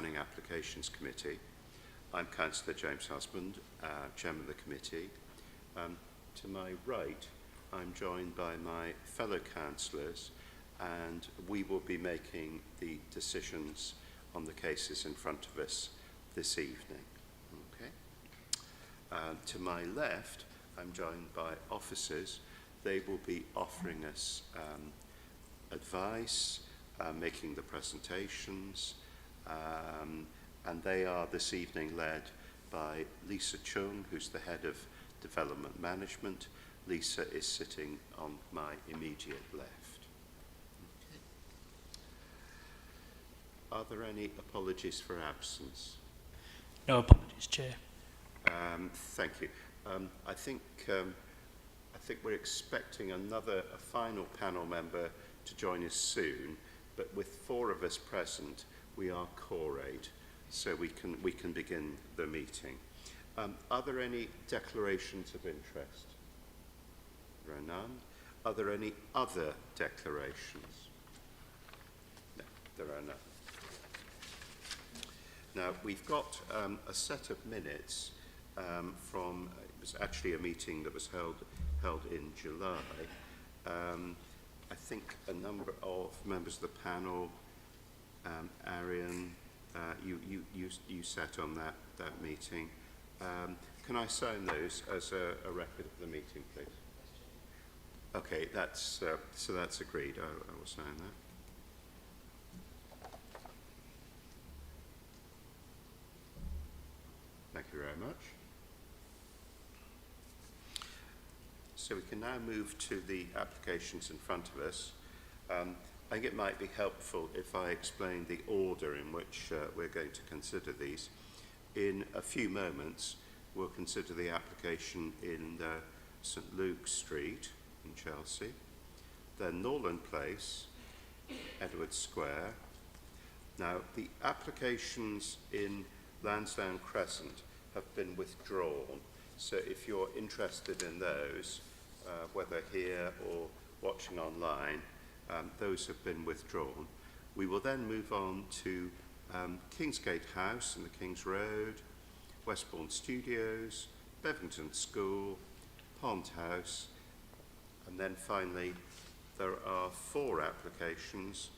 Planning Applications Committee. I'm Councillor James Husband, Chairman of the committee. To my right, I'm joined by my fellow councillors, and we will be making the decisions on the cases in front of us this evening. Okay. To my left, I'm joined by officers. They will be offering us advice, making the presentations, and they are this evening led by Lisa Chung, who's the head of Development Management. Lisa is sitting on my immediate left. Okay. Are there any apologies for absence? No apologies, Chair. Thank you. I think we're expecting a final panel member to join us soon, but with 4 of us present, we are quorate, so we can begin the meeting. Are there any declarations of interest? There are none. Are there any other declarations? No, there are none. Now, we've got a set of minutes from, it was actually a meeting that was held in July. I think a number of members of the panel, Arian, you sat on that meeting. Can I sign those as a record of the meeting, please? Okay, so that's agreed. I will sign that. Thank you very much. So we can now move to the applications in front of us. I think it might be helpful if I explain the order in which we're going to consider these. In a few moments, we'll consider the application in St Luke Street in Chelsea, then Norland Place, Edward Square. Now, the applications in Lansdowne Crescent have been withdrawn, so if you're interested in those, whether here or watching online, those have been withdrawn. We will then move on to Kingsgate House in the King's Road, Westbourne Studios, Bevington School, Pond House, and then finally there are 4 applications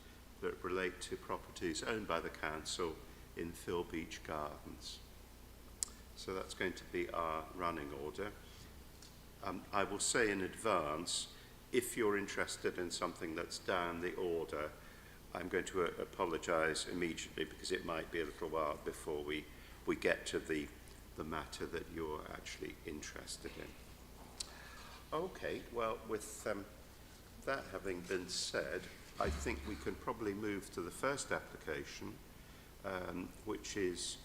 that relate to properties owned by the council in Phil Beach Gardens. So that's going to be our running order. I will say in advance, if you're interested in something that's down the order, I'm going to apologise immediately because it might be a little while before we get to the matter that you're actually interested in. Okay, well, with that having been said, I think we can probably move to the first application, which is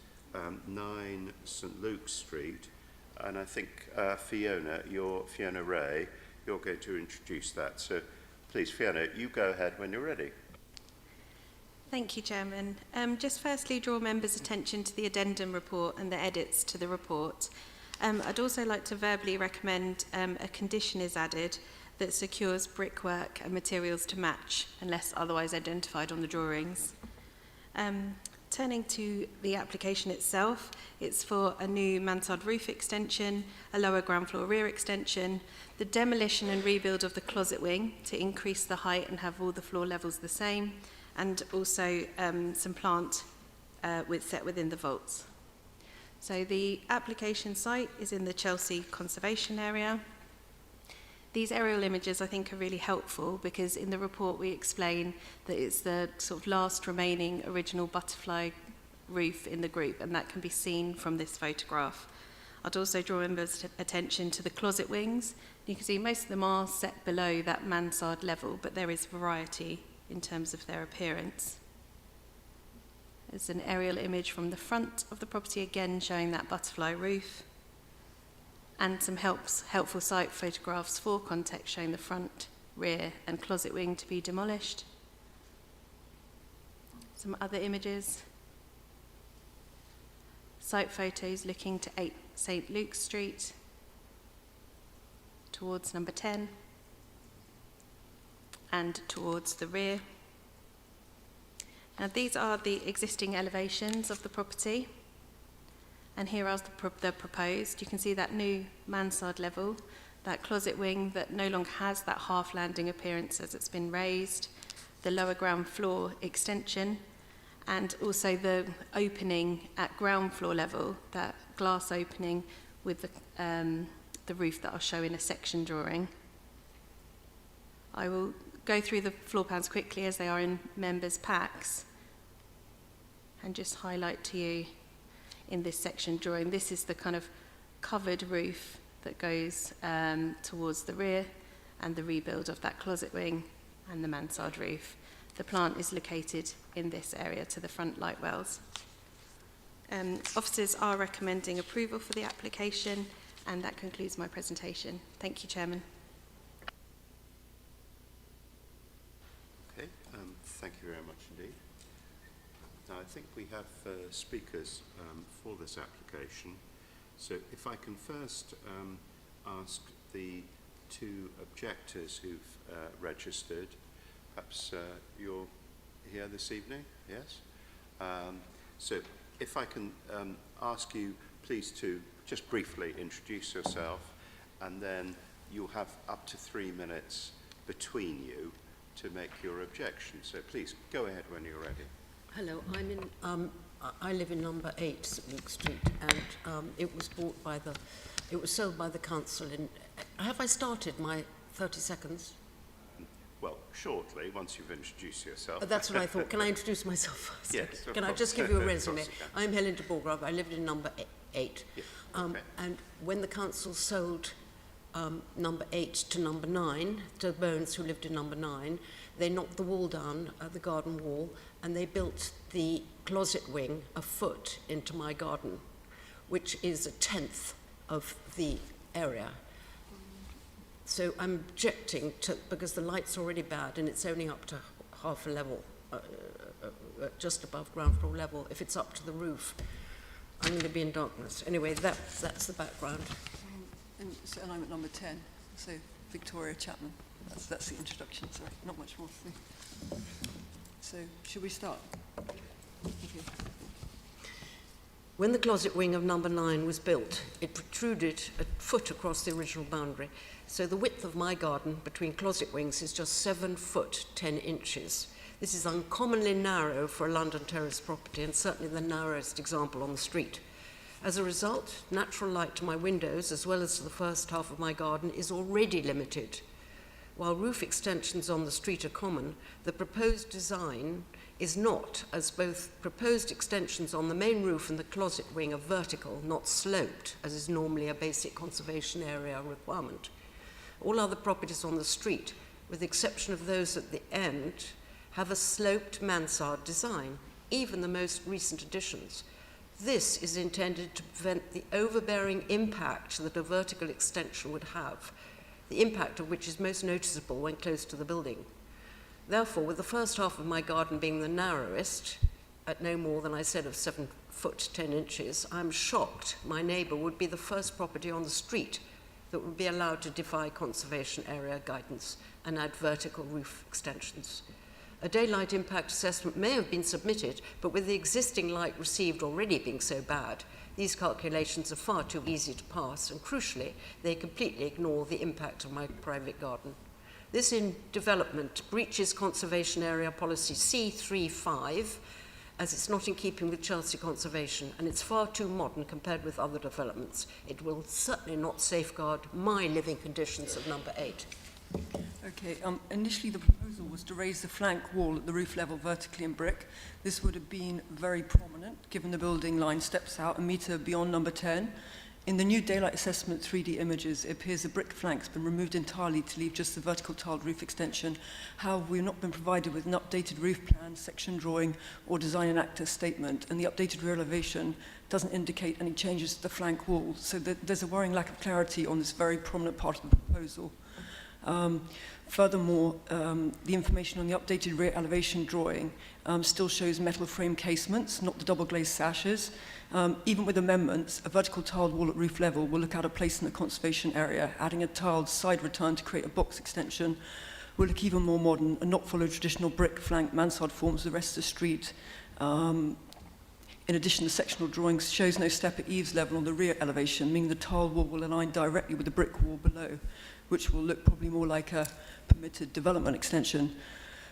9 St Luke Street, and I think Fiona Ray, you're going to introduce that. So please, Fiona, you go ahead when you're ready. Thank you, Chairman. Just firstly, draw members' attention to the addendum report and the edits to the report. I'd also like to verbally recommend a condition is added that secures brickwork and materials to match unless otherwise identified on the drawings. Turning to the application itself, it's for a new mansard roof extension, a lower ground floor rear extension, the demolition and rebuild of the closet wing to increase the height and have all the floor levels the same, and also some plant set within the vaults. So the application site is in the Chelsea Conservation Area. These aerial images I think are really helpful because in the report we explain that it's the sort of last remaining original butterfly roof in the group, and that can be seen from this photograph. I'd also draw members' attention to the closet wings. You can see most of them are set below that mansard level, but there is variety in terms of their appearance. There's an aerial image from the front of the property, again showing that butterfly roof, and some helpful site photographs for context showing the front, rear and closet wing to be demolished. Some other images. Site photos looking to 8 St Luke Street towards number 10 and towards the rear. Now, these are the existing elevations of the property, and here are the proposed. You can see that new mansard level, that closet wing that no longer has that half landing appearance as it's been raised, the lower ground floor extension, and also the opening at ground floor level, that glass opening with the roof that I'll show in a section drawing. I will go through the floor plans quickly as they are in members' packs and just highlight to you in this section drawing. This is the kind of covered roof that goes towards the rear, and the rebuild of that closet wing and the mansard roof. The plant is located in this area to the front light wells. Officers are recommending approval for the application, and that concludes my presentation. Thank you, Chairman. Okay, thank you very much indeed. Now, I think we have speakers for this application. So if I can first ask the two objectors who've registered, perhaps you're here this evening, yes? So if I can ask you please to just briefly introduce yourself, and then you'll have up to 3 minutes between you to make your objection. So please go ahead when you're ready. Hello, I live in number 8 St Luke Street, and it was sold by the council in, have I started my 30 seconds? Well, shortly, once you've introduced yourself. That's what I thought. Can I introduce myself first? Yes, of Can I course. just give you a Of resume? course you can. I'm Helen de Bourgrave. I lived in number 8. Yeah, okay. And when the council sold number 8 to number 9, to Bones, who lived in number 9, they knocked the wall down, the garden wall, and they built the closet wing a foot into my garden, which is 1/10 of the area. So I'm objecting to, because the light's already bad and it's only up to half a level, just above ground floor level. If it's up to the roof, I'm going to be in darkness. Anyway, that's the background. And I'm at number 10, so Victoria Chapman. That's the introduction, sorry, not much more to say. So, should we start? Okay. When the closet wing of number 9 was built, it protruded a foot across the original boundary. So the width of my garden between closet wings is just 7 foot 10 inches. This is uncommonly narrow for a London terrace property, and certainly the narrowest example on the street. As a result, natural light to my windows, as well as to the first half of my garden, is already limited. While roof extensions on the street are common, the proposed design is not, as both proposed extensions on the main roof and the closet wing are vertical, not sloped, as is normally a basic conservation area requirement. All other properties on the street, with the exception of those at the end, have a sloped mansard design, even the most recent additions. This is intended to prevent the overbearing impact that a vertical extension would have, the impact of which is most noticeable when close to the building. Therefore, with the first half of my garden being the narrowest, at no more than I said of 7 foot 10 inches, I'm shocked my neighbour would be the first property on the street that would be allowed to defy conservation area guidance and add vertical roof extensions. A daylight impact assessment may have been submitted, but with the existing light received already being so bad, these calculations are far too easy to pass, and crucially, they completely ignore the impact of my private garden. This in development breaches Conservation Area Policy C35, as it's not in keeping with Chelsea Conservation, and it's far too modern compared with other developments. It will certainly not safeguard my living conditions of number 8. Okay, initially the proposal was to raise the flank wall at the roof level vertically in brick. This would have been very prominent, given the building line steps out a metre beyond number 10. In the new daylight assessment 3D images, it appears the brick flank's been removed entirely to leave just the vertical tiled roof extension. However, we've not been provided with an updated roof plan, section drawing, or design and access statement, and the updated rear elevation doesn't indicate any changes to the flank wall, so there's a worrying lack of clarity on this very prominent part of the proposal. Furthermore, the information on the updated rear elevation drawing still shows metal frame casements, not the double glazed sashes. Even with amendments, a vertical tiled wall at roof level will look out of place in the conservation area, adding a tiled side return to create a box extension will look even more modern and not follow traditional brick flank mansard forms of the rest of the street. In addition, the sectional drawing shows no step at eaves level on the rear elevation, meaning the tile wall will align directly with the brick wall below, which will look probably more like a permitted development extension.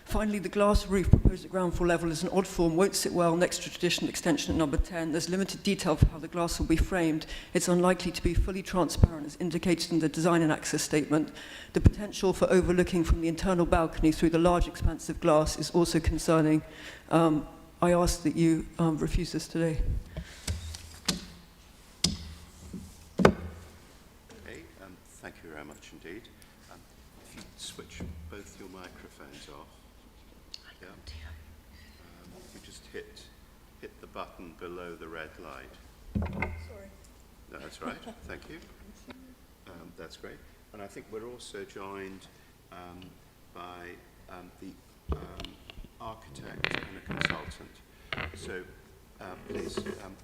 Finally, the glass roof proposed at ground floor level is an odd form, won't sit well next to traditional extension at number 10. There's limited detail for how the glass will be framed. It's unlikely to be fully transparent as indicated in the design and access statement. The potential for overlooking from the internal balcony through the large expanse of glass is also concerning. I ask that you refuse this today. Okay, thank you very much indeed. If you switch both your microphones off. Yeah. You just hit the button below the red light. Sorry. No, that's right. Thank you. That's great. And I think we're also joined by the architect and a consultant. So please,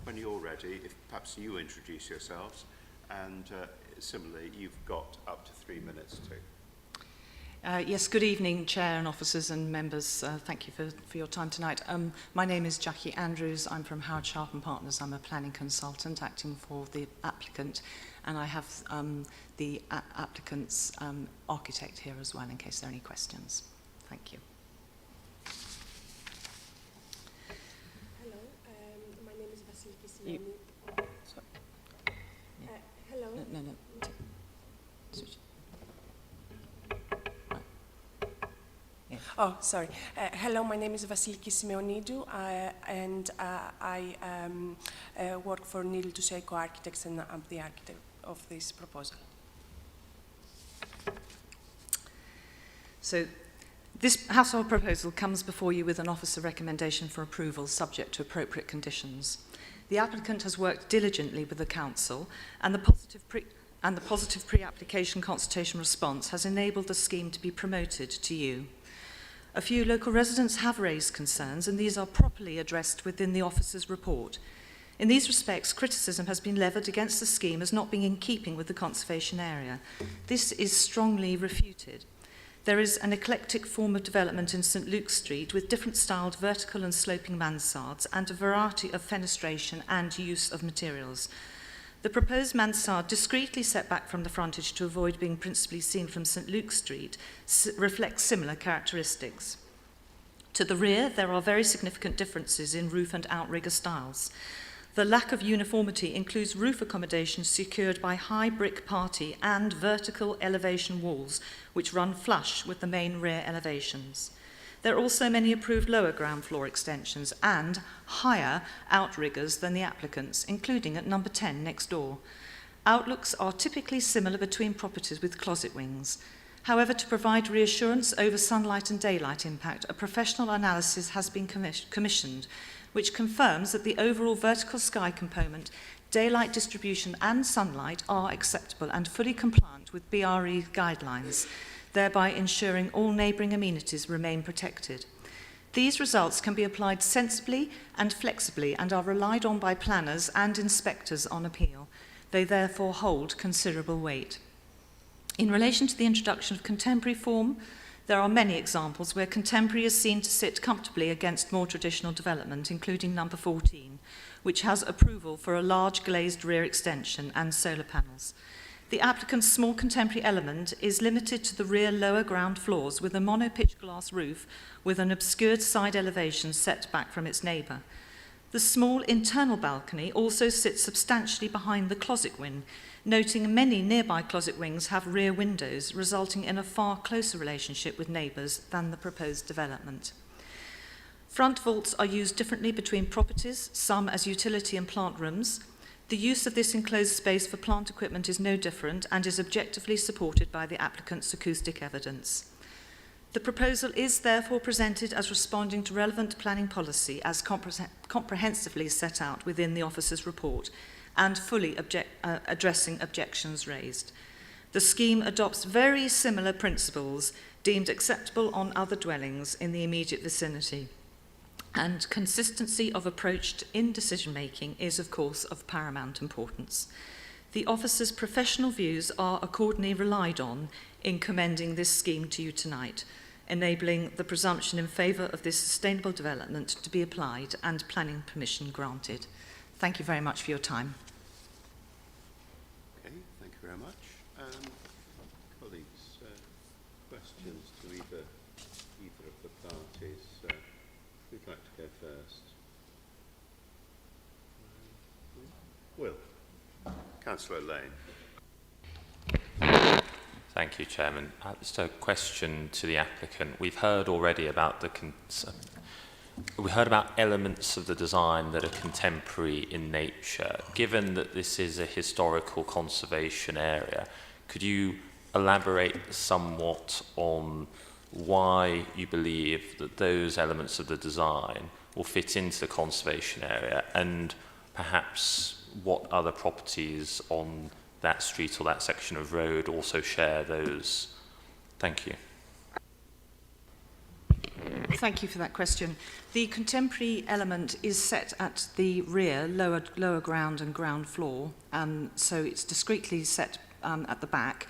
when you're ready, if perhaps you introduce yourselves, and similarly, you've got up to 3 minutes too. Yes, good evening, Chair and officers and members. Thank you for your time tonight. My name is Jackie Andrews. I'm from Howard Sharp & Partners. I'm a planning consultant acting for the applicant, and I have the applicant's architect here as well in case there are any questions. Thank you. Hello, my name is Vasiliki Simeoni. Hello. No. Switch. Oh, sorry. Hello, my name is Vasiliki Simeonidou, and I work for Needle to Seiko Architects, and I'm the architect of this proposal. So this household proposal comes before you with an officer recommendation for approval subject to appropriate conditions. The applicant has worked diligently with the council, and the positive pre-application consultation response has enabled the scheme to be promoted to you. A few local residents have raised concerns, and these are properly addressed within the officer's report. In these respects, criticism has been levied against the scheme as not being in keeping with the conservation area. This is strongly refuted. There is an eclectic form of development in St Luke's Street with different styled vertical and sloping mansards and a variety of fenestration and use of materials. The proposed mansard, discreetly set back from the frontage to avoid being principally seen from St Luke's Street, reflects similar characteristics. To the rear, there are very significant differences in roof and outrigger styles. The lack of uniformity includes roof accommodation secured by high brick party and vertical elevation walls, which run flush with the main rear elevations. There are also many approved lower ground floor extensions and higher outriggers than the applicants, including at number 10 next door. Outlooks are typically similar between properties with closet wings. However, to provide reassurance over sunlight and daylight impact, a professional analysis has been commissioned, which confirms that the overall vertical sky component, daylight distribution and sunlight are acceptable and fully compliant with BRE guidelines, thereby ensuring all neighbouring amenities remain protected. These results can be applied sensibly and flexibly and are relied on by planners and inspectors on appeal. They therefore hold considerable weight. In relation to the introduction of contemporary form, there are many examples where contemporary is seen to sit comfortably against more traditional development, including number 14, which has approval for a large glazed rear extension and solar panels. The applicant's small contemporary element is limited to the rear lower ground floors with a mono-pitch glass roof with an obscured side elevation set back from its neighbour. The small internal balcony also sits substantially behind the closet wing, noting many nearby closet wings have rear windows, resulting in a far closer relationship with neighbours than the proposed development. Front vaults are used differently between properties, some as utility and plant rooms. The use of this enclosed space for plant equipment is no different and is objectively supported by the applicant's acoustic evidence. The proposal is therefore presented as responding to relevant planning policy as comprehensively set out within the officer's report and fully addressing objections raised. The scheme adopts very similar principles deemed acceptable on other dwellings in the immediate vicinity. And consistency of approach in decision-making is, of course, of paramount importance. The officer's professional views are accordingly relied on in commending this scheme to you tonight, enabling the presumption in favour of this sustainable development to be applied and planning permission granted. Thank you very much for your time. Okay, thank you very much. Colleagues, questions to either of the parties? Who'd like to go first? Will. Councillor Lane. Thank you, Chairman. Just a question to the applicant. We've heard already about we heard about elements of the design that are contemporary in nature. Given that this is a historical conservation area, could you elaborate somewhat on why you believe that those elements of the design will fit into the conservation area, and perhaps what other properties on that street or that section of road also share those? Thank you. Thank you for that question. The contemporary element is set at the rear, lower ground and ground floor, so it's discreetly set at the back.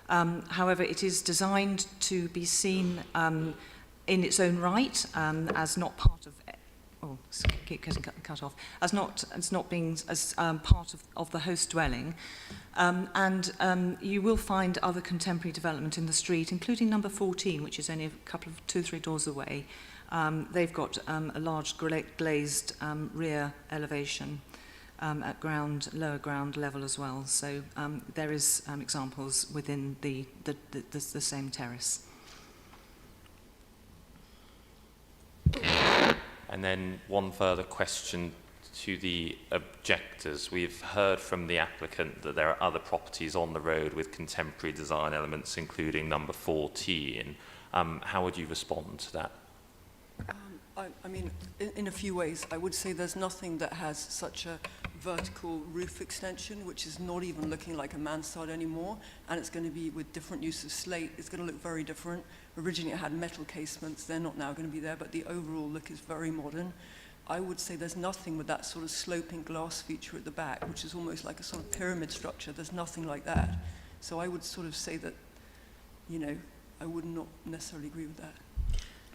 However, it is designed to be seen in its own right as not part of keep getting cut off, as not being as part of the host dwelling. You will find other contemporary development in the street, including number 14, which is only a couple of 2-3 doors away. They've got a large glazed rear elevation at lower ground level as well. So there is examples within the same terrace. And then one further question to the objectors. We've heard from the applicant that there are other properties on the road with contemporary design elements, including number 14. How would you respond to that? I mean, in a few ways, I would say there's nothing that has such a vertical roof extension, which is not even looking like a mansard anymore, and it's going to be with different use of slate. It's going to look very different. Originally it had metal casements, they're not now going to be there, but the overall look is very modern. I would say there's nothing with that sort of sloping glass feature at the back, which is almost like a sort of pyramid structure. There's nothing like that. So I would sort of say that, you know, I would not necessarily agree with that.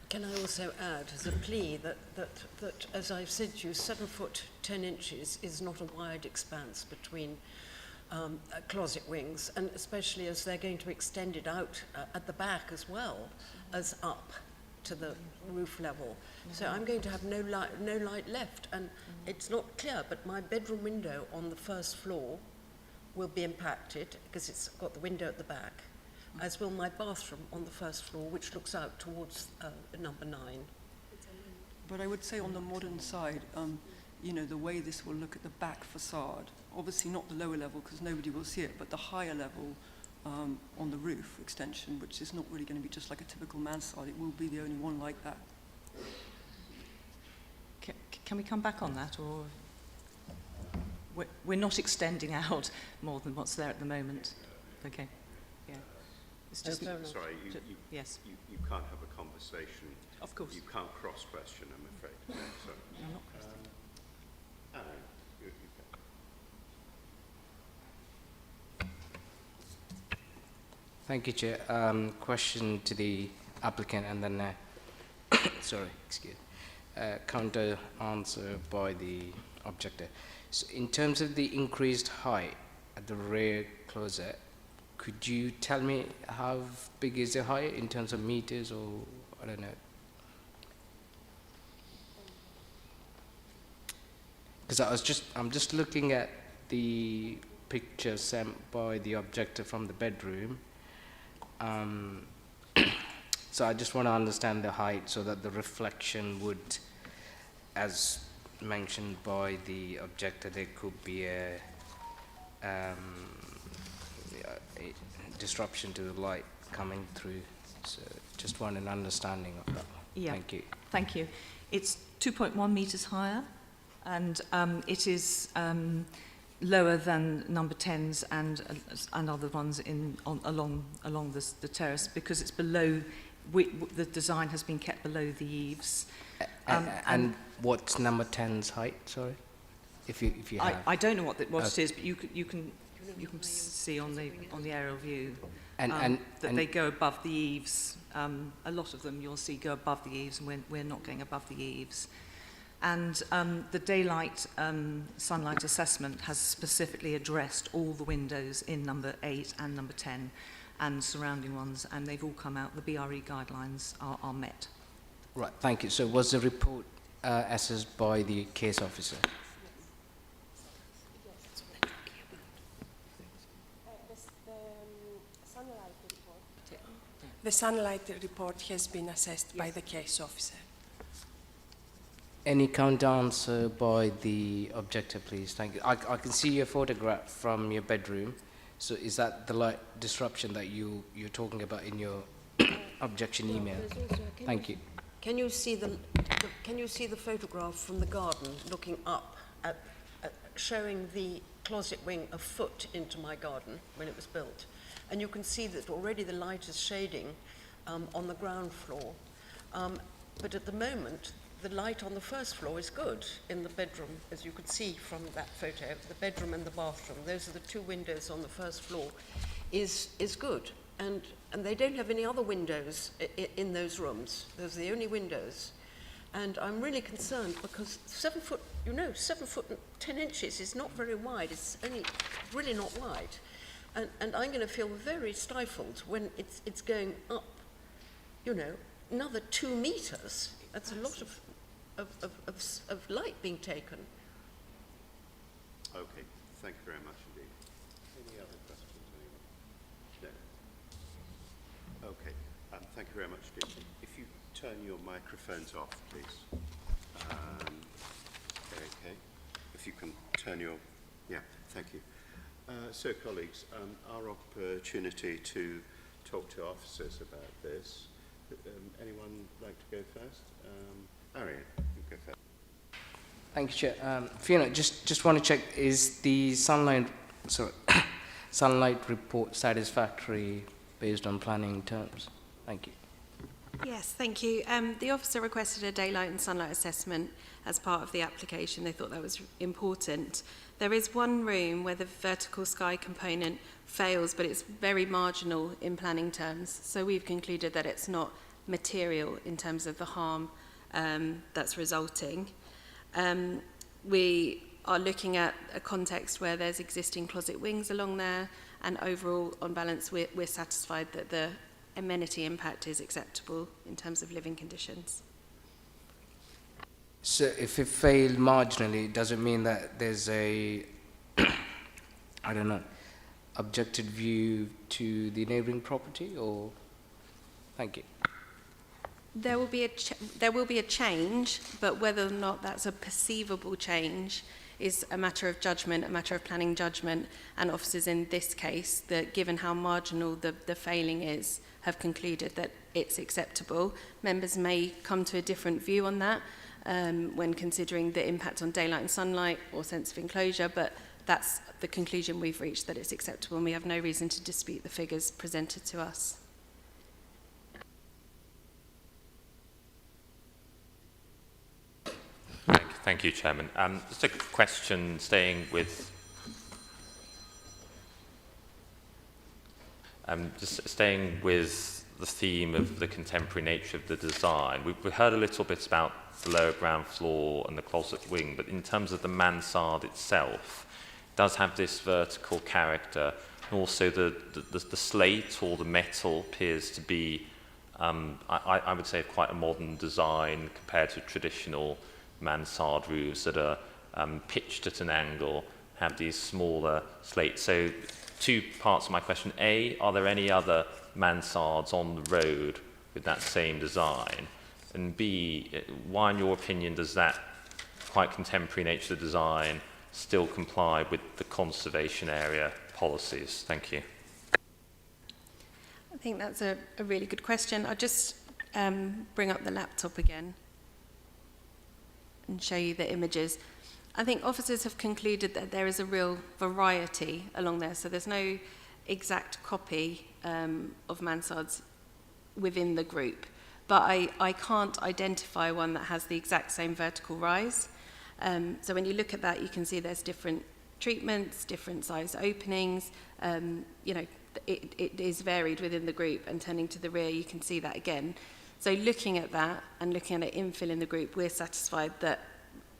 Can I also add as a plea that as I've said to you, 7 foot 10 inches is not a wide expanse between closet wings, and especially as they're going to extend it out at the back as well as up to the roof level. So I'm going to have no light left, and it's not clear, but my bedroom window on the first floor will be impacted because it's got the window at the back, as will my bathroom on the first floor, which looks out towards number 9. But I would say on the modern side, you know, the way this will look at the back facade, obviously not the lower level because nobody will see it, but the higher level on the roof extension, which is not really going to be just like a typical mansard, it will be the only one like that. Can we come back on that, or we're not extending out more than what's there at the moment? Okay. Yeah. It's just Sorry, yes. You can't have a conversation. Of course. You can't cross-question, I'm afraid. No, sorry. I'm not questioning. Anna, you go. Thank you, Chair. Question to the applicant and then, counter answer by the objector. So in terms of the increased height at the rear closet, could you tell me how big is the height in terms of meters, or I don't know? Because I'm just looking at the picture sent by the objector from the bedroom. So I just want to understand the height so that the reflection would, as mentioned by the objector, there could be a disruption to the light coming through. So just want an understanding of that. Yeah. Thank you. Thank you. It's 2.1 metres higher, and it is lower than number 10s and other ones along the terrace, because it's below. The design has been kept below the eaves. And what's number 10's height? Sorry, if you have. I don't know what it is, but you can you can see on the aerial view that they go above the eaves. A lot of them you'll see go above the eaves, and we're not going above the eaves. And the daylight sunlight assessment has specifically addressed all the windows in number 8 and number 10 and surrounding ones, and they've all come out. The BRE guidelines are met. Right, thank you. So was the report assessed by the case officer? The sunlight report has been assessed by the case officer. Any counter answer by the objector, please? Thank you. I can see your photograph from your bedroom. So is that the light disruption that you're talking about in your objection email? Thank you. Can you see the photograph from the garden looking up at showing the closet wing a foot into my garden when it was built? And you can see that already the light is shading on the ground floor. But at the moment, the light on the first floor is good in the bedroom, as you could see from that photo. The bedroom and the bathroom, those are the two windows on the first floor, is good. And they don't have any other windows in those rooms. Those are the only windows. And I'm really concerned because 7 foot, 7 foot and 10 inches is not very wide. It's really not wide. And I'm going to feel very stifled when it's going up, another 2 meters. That's a lot of light being taken. Okay, thank you very much indeed. Any other questions, anyone? No? Okay, thank you very much indeed. If you turn your microphones off, please. Okay, if you can turn your, thank you. So colleagues, our opportunity to talk to officers about this. Anyone like to go first? Arian, you go first. Thank you, Chair. Fiona, just want to check, is the sunlight report satisfactory based on planning terms? Thank you. Yes, thank you. The officer requested a daylight and sunlight assessment as part of the application. They thought that was important. There is one room where the vertical sky component fails, but it's very marginal in planning terms. So we've concluded that it's not material in terms of the harm that's resulting. We are looking at a context where there's existing closet wings along there, and overall, on balance, we're satisfied that the amenity impact is acceptable in terms of living conditions. So if it failed marginally, does it mean that there's a, objective view to the neighbouring property, or? Thank you. There will be a change, but whether or not that's a perceivable change is a matter of judgment, a matter of planning judgment, and officers in this case, that given how marginal the failing is, have concluded that it's acceptable. Members may come to a different view on that when considering the impact on daylight and sunlight or sense of enclosure, but that's the conclusion we've reached, that it's acceptable, and we have no reason to dispute the figures presented to us. Thank you, Chairman. Just a question, staying with the theme of the contemporary nature of the design. We've heard a little bit about the lower ground floor and the closet wing, but in terms of the mansard itself, it does have this vertical character, and also the slate or the metal appears to be, I would say, quite a modern design compared to traditional mansard roofs that are pitched at an angle, have these smaller slates. So 2 parts of my question. A, are there any other mansards on the road with that same design? And B, why in your opinion does that quite contemporary nature of the design still comply with the conservation area policies? Thank you. I think that's a really good question. I'll just bring up the laptop again and show you the images. I think officers have concluded that there is a real variety along there, so there's no exact copy of mansards within the group, but I can't identify one that has the exact same vertical rise. So when you look at that, you can see there's different treatments, different size openings. You know, it is varied within the group, and turning to the rear, you can see that again. So looking at that and looking at infill in the group, we're satisfied that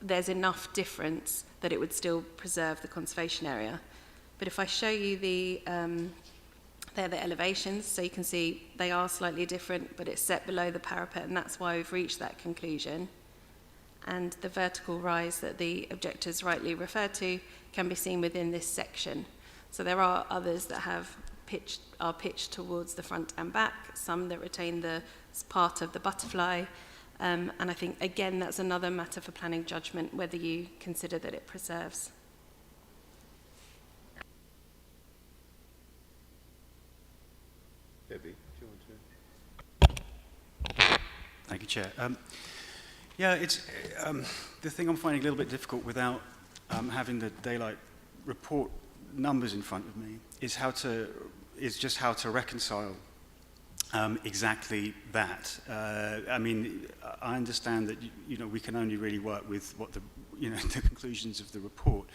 there's enough difference that it would still preserve the conservation area. But if I show you they're the elevations, so you can see they are slightly different, but it's set below the parapet, and that's why we've reached that conclusion. And the vertical rise that the objectors rightly referred to can be seen within this section. So there are others that are pitched towards the front and back, some that retain the part of the butterfly, and I think, again, that's another matter for planning judgment, whether you consider that it preserves. Debbie, do you want to? Thank you, Chair. Yeah, it's the thing I'm finding a little bit difficult without having the daylight report numbers in front of me is just how to reconcile exactly that. I mean, I understand that you know we can only really work with what the the conclusions of the report.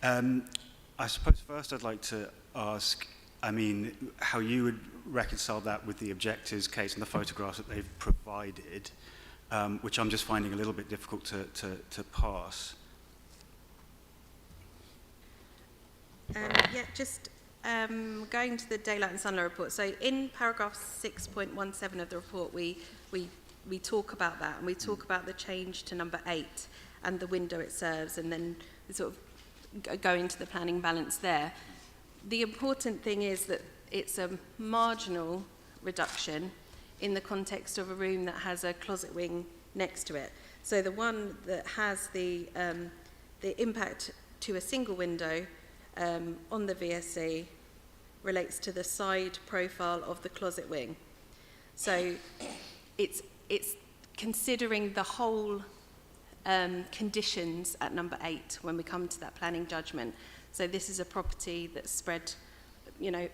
I suppose first I'd like to ask, I mean, how you would reconcile that with the objectives case and the photographs that they've provided, which I'm just finding a little bit difficult to pass. Yeah, just going to the daylight and sunlight report. So in paragraph 6.17 of the report, we talk about that, and we talk about the change to number 8 and the window it serves, and then sort of go into the planning balance there. The important thing is that it's a marginal reduction in the context of a room that has a closet wing next to it. So the one that has the impact to a single window on the VSC relates to the side profile of the closet wing. So it's considering the whole conditions at number 8 when we come to that planning judgment. So this is a property that's spread,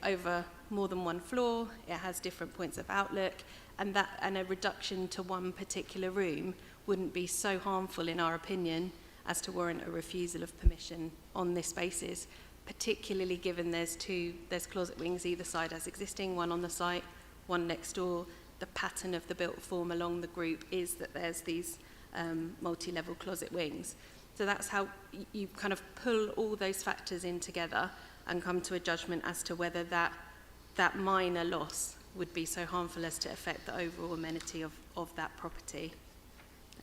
over more than one floor. It has different points of outlook, and a reduction to one particular room wouldn't be so harmful, in our opinion, as to warrant a refusal of permission on this basis, particularly given there's closet wings either side as existing, one on the site, one next door. The pattern of the built form along the group is that there's these multi-level closet wings. So that's how you kind of pull all those factors in together and come to a judgment as to whether that minor loss would be so harmful as to affect the overall amenity of that property.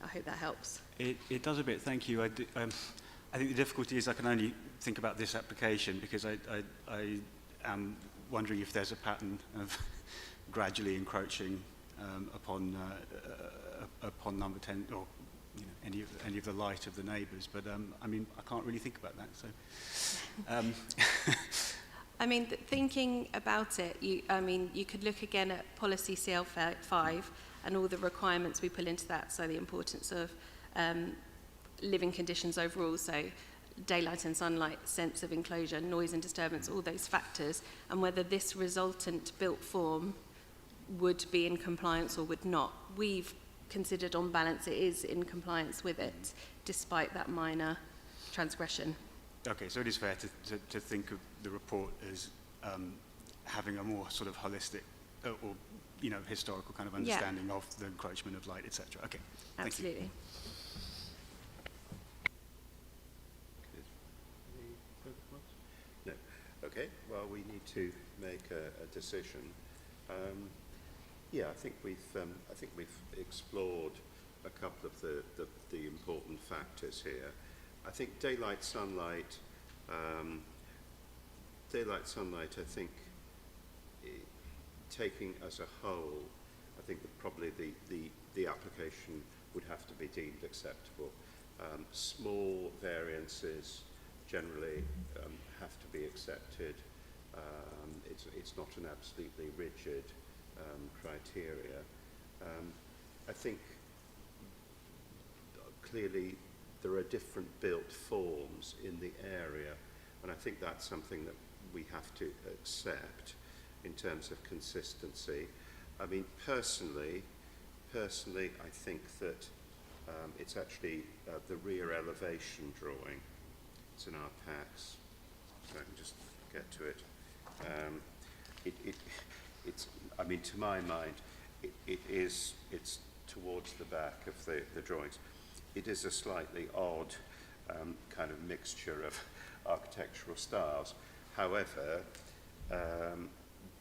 I hope that helps. It does a bit, thank you. I think the difficulty is I can only think about this application because I am wondering if there's a pattern of gradually encroaching upon number 10 or any of the light of the neighbours. But I mean, I can't really think about that. So. I mean, thinking about it, you could look again at policy CL5 and all the requirements we put into that. So the importance of living conditions overall, so daylight and sunlight, sense of enclosure, noise and disturbance, all those factors, and whether this resultant built form would be in compliance or would not. We've considered on balance it is in compliance with it, despite that minor transgression. Okay, so it is fair to think of the report as having a more sort of holistic or historical kind of understanding of the encroachment of light, etc. Okay, absolutely. Thank you. No. Okay. Well, we need to make a decision. I think we've explored a couple of the important factors here. I think daylight sunlight. I think, taking as a whole, I think that probably the application would have to be deemed acceptable. Small variances generally have to be accepted. It's not an absolutely rigid criteria. I think clearly there are different built forms in the area, and I think that's something that we have to accept in terms of consistency. I mean, personally, I think that it's actually the rear elevation drawing. It's in our packs, so I can just get to it. It's, I mean, to my mind, it's towards the back of the drawings. It is a slightly odd kind of mixture of architectural styles. However,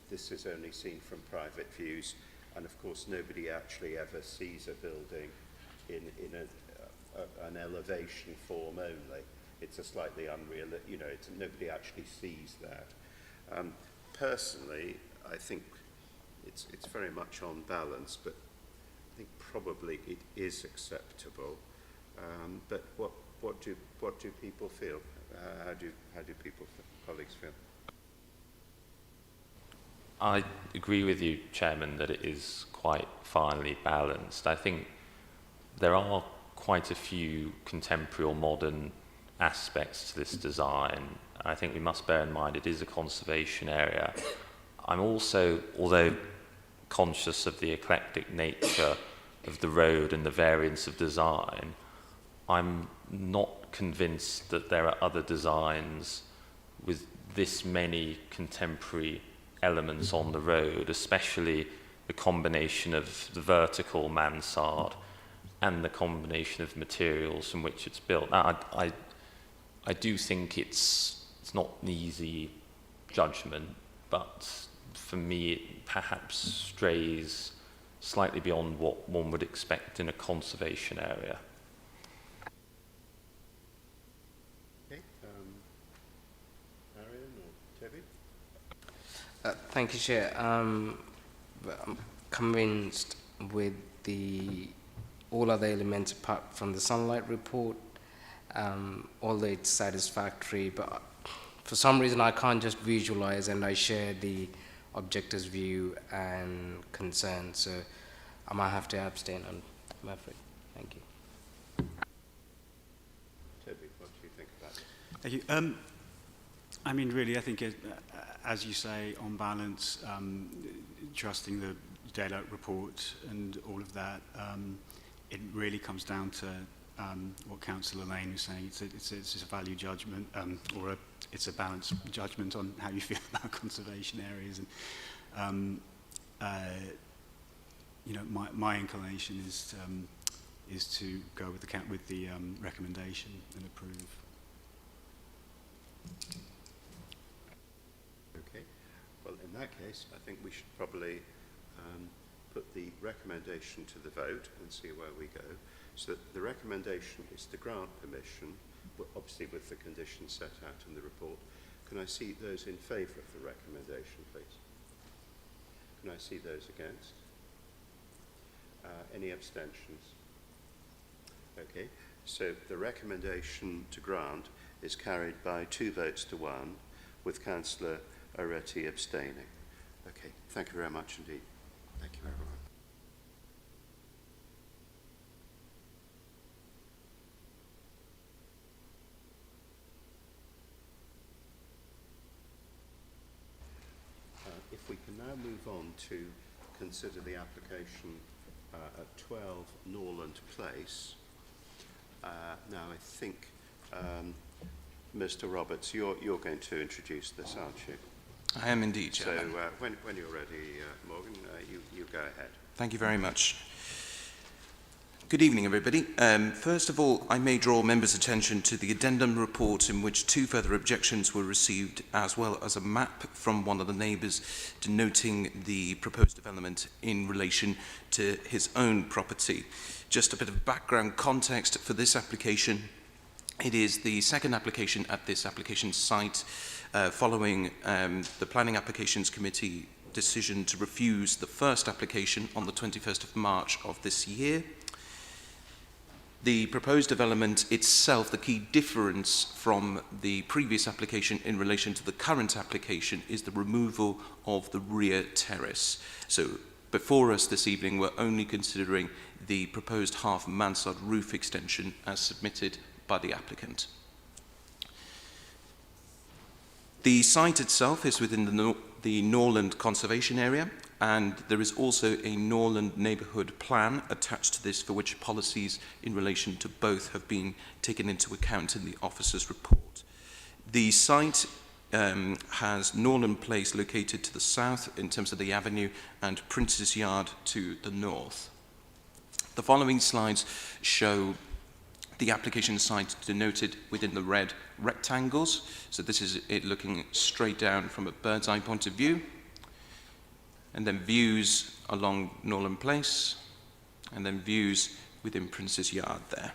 this is only seen from private views, and of course nobody actually ever sees a building in an elevation form only. It's a slightly unreal, you know, nobody actually sees that. Personally, I think it's very much on balance, but I think probably it is acceptable. But what do people feel? How do colleagues feel? I agree with you, Chairman, that it is quite finely balanced. I think there are quite a few contemporary or modern aspects to this design. I think we must bear in mind it is a conservation area. I'm also, although conscious of the eclectic nature of the road and the variance of design, I'm not convinced that there are other designs with this many contemporary elements on the road, especially the combination of the vertical mansard and the combination of materials from which it's built. Now, I do think it's not an easy judgment, but for me it perhaps strays slightly beyond what one would expect in a conservation area. Okay, Marion or Toby? Thank you, Chair. I'm convinced with all other elements apart from the sunlight report, although it's satisfactory, but for some reason I can't just visualize, and I share the objector's view and concern, so I might have to abstain on my afraid. Thank you. Toby, what do you think about it? Thank you. I mean, really, I think, as you say, on balance, trusting the daylight report and all of that, it really comes down to what Councillor Lane was saying. It's a value judgment, or it's a balanced judgment on how you feel about conservation areas. And you know, my inclination is to go with the recommendation and approve. Okay. Well, in that case, I think we should probably put the recommendation to the vote and see where we go. So the recommendation is to grant permission, obviously with the conditions set out in the report. Can I see those in favour of the recommendation, please? Can I see those against? Any abstentions? Okay, so the recommendation to grant is carried by 2 votes to 1, with Councillor Oretti abstaining. Okay, thank you very much indeed. Thank you very much. If we can now move on to consider the application at 12 Norland Place. Now I think, Mr. Roberts, you're going to introduce this, aren't you? I am indeed, Chairman. So when you're ready, Morgan, you go ahead. Thank you very much. Good evening, everybody. First of all, I may draw members' attention to the addendum report in which 2 further objections were received, as well as a map from one of the neighbours denoting the proposed development in relation to his own property. Just a bit of background context for this application. It is the second application at this application site following the Planning Applications Committee decision to refuse the first application on the 21st of March of this year. The proposed development itself, the key difference from the previous application in relation to the current application, is the removal of the rear terrace. So before us this evening, we're only considering the proposed half mansard roof extension as submitted by the applicant. The site itself is within the Norland Conservation Area, and there is also a Norland Neighbourhood Plan attached to this, for which policies in relation to both have been taken into account in the officer's report. The site has Norland Place located to the south in terms of the avenue and Prince's Yard to the north. The following slides show the application site denoted within the red rectangles. So this is it looking straight down from a bird's eye point of view. And then views along Norland Place, and then views within Prince's Yard there.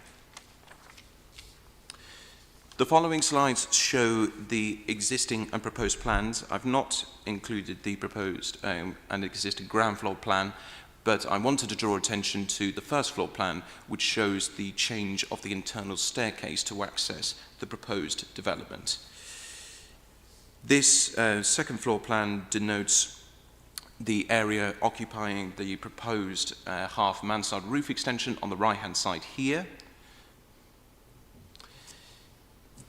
The following slides show the existing and proposed plans. I've not included the proposed and existing ground floor plan, but I wanted to draw attention to the first floor plan, which shows the change of the internal staircase to access the proposed development. This second floor plan denotes the area occupying the proposed half mansard roof extension on the right-hand side here.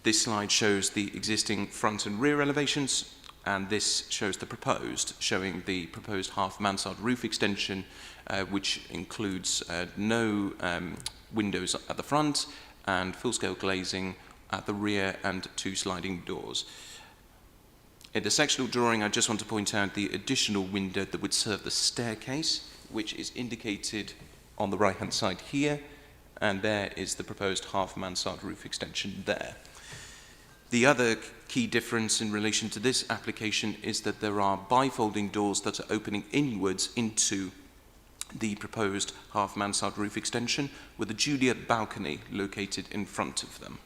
This slide shows the existing front and rear elevations, and this shows the proposed, showing the proposed half mansard roof extension, which includes no windows at the front and full-scale glazing at the rear and 2 sliding doors. In the sectional drawing, I just want to point out the additional window that would serve the staircase, which is indicated on the right-hand side here, and there is the proposed half mansard roof extension there. The other key difference in relation to this application is that there are bifolding doors that are opening inwards into the proposed half mansard roof extension, with a Juliet balcony located in front of them.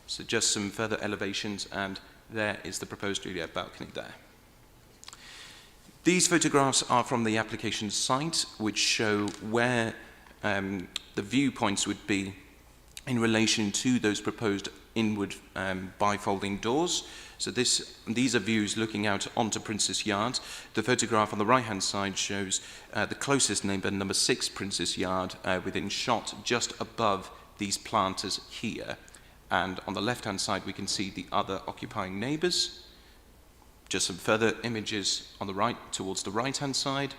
So just some further elevations, and there is the proposed Juliet balcony there. These photographs are from the application site, which show where the viewpoints would be in relation to those proposed inward bifolding doors. So these are views looking out onto Prince's Yard. The photograph on the right-hand side shows the closest neighbour, number 6 Prince's Yard, within shot just above these planters here. And on the left-hand side, we can see the other occupying neighbours. Just some further images on the right, towards the right-hand side.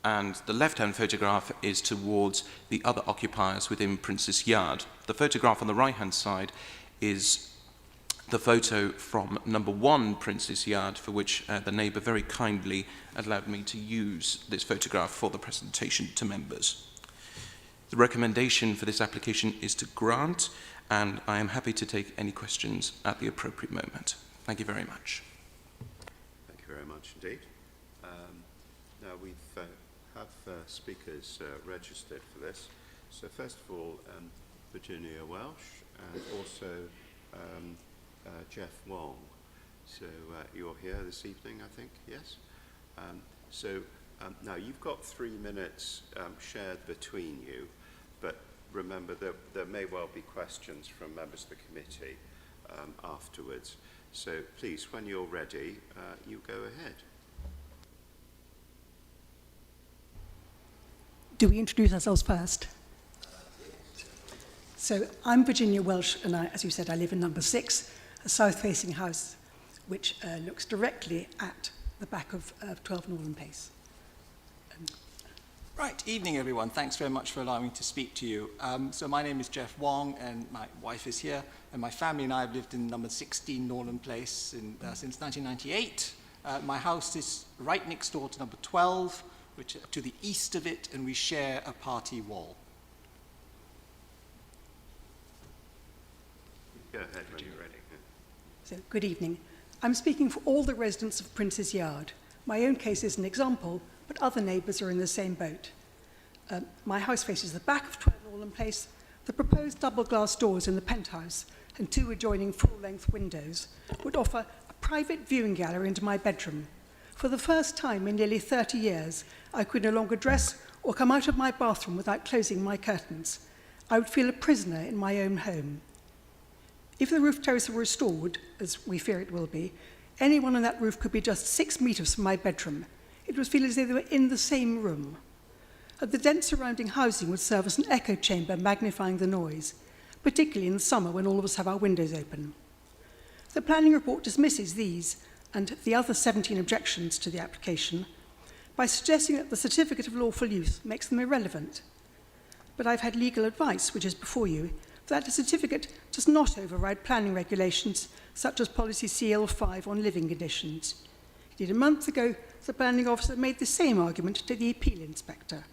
And the left-hand photograph is towards the other occupiers within Prince's Yard. The photograph on the right-hand side is the photo from number 1 Prince's Yard, for which the neighbour very kindly allowed me to use this photograph for the presentation to members. The recommendation for this application is to grant, and I am happy to take any questions at the appropriate moment. Thank you very much. Thank you very much indeed. Now we have speakers registered for this. So first of all, Virginia Welsh and also Jeff Wong. So you're here this evening, I think, yes? Now you've got 3 minutes shared between you, but remember there may well be questions from members of the committee afterwards. So please, when you're ready, you go ahead. Do we introduce ourselves first? So I'm Virginia Welsh, and as you said, I live in number 6, a south-facing house, which looks directly at the back of 12 Norland Place. Right, evening everyone. Thanks very much for allowing me to speak to you. So my name is Jeff Wong, and my wife is here, and my family and I have lived in number 16 Norland Place since 1998. My house is right next door to number 12, which to the east of it, and we share a party wall. Go ahead when you're ready. So, good evening. I'm speaking for all the residents of Prince's Yard. My own case is an example, but other neighbours are in the same boat. My house faces the back of 12 Norland Place. The proposed double glass doors in the penthouse and 2 adjoining full-length windows would offer a private viewing gallery into my bedroom. For the first time in nearly 30 years, I could no longer dress or come out of my bathroom without closing my curtains. I would feel a prisoner in my own home. If the roof terrace were restored, as we fear it will be, anyone on that roof could be just 6 metres from my bedroom. It would feel as though they were in the same room. The dense surrounding housing would serve as an echo chamber, magnifying the noise, particularly in the summer when all of us have our windows open. The planning report dismisses these and the other 17 objections to the application by suggesting that the certificate of lawful use makes them irrelevant. But I've had legal advice, which is before you, that a certificate does not override planning regulations, such as Policy CL5 on living conditions. Indeed, a month ago, the planning officer made the same argument to the appeal inspector.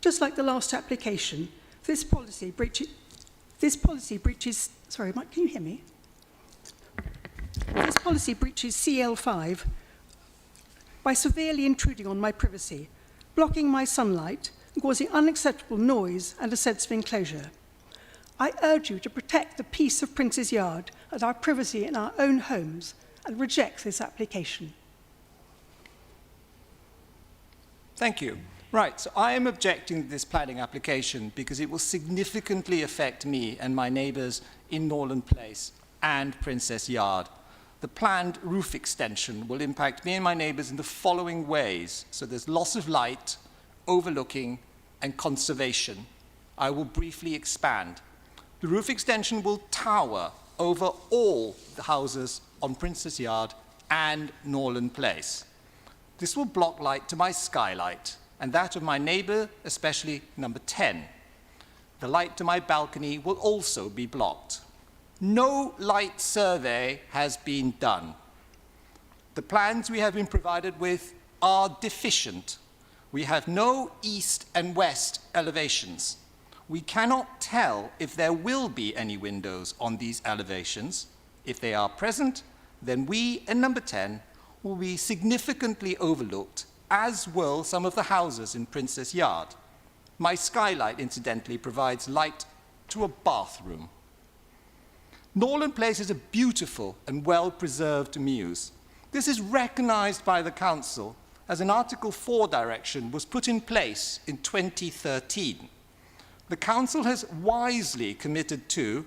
Just like the last application, this policy breaches sorry, Mike, can you hear me? This policy breaches CL5 by severely intruding on my privacy, blocking my sunlight, and causing unacceptable noise and a sense of enclosure. I urge you to protect the peace of Prince's Yard and our privacy in our own homes and reject this application. Thank you. Right, so I am objecting to this planning application because it will significantly affect me and my neighbours in Norland Place and Princess Yard. The planned roof extension will impact me and my neighbours in the following ways. So there's loss of light, overlooking, and conservation. I will briefly expand. The roof extension will tower over all the houses on Princess Yard and Norland Place. This will block light to my skylight and that of my neighbour, especially number 10. The light to my balcony will also be blocked. No light survey has been done. The plans we have been provided with are deficient. We have no east and west elevations. We cannot tell if there will be any windows on these elevations. If they are present, then we and number 10 will be significantly overlooked, as will some of the houses in Princess Yard. My skylight, incidentally, provides light to a bathroom. Norland Place is a beautiful and well-preserved mews. This is recognized by the Council as an Article 4 direction was put in place in 2013. The Council has wisely committed to,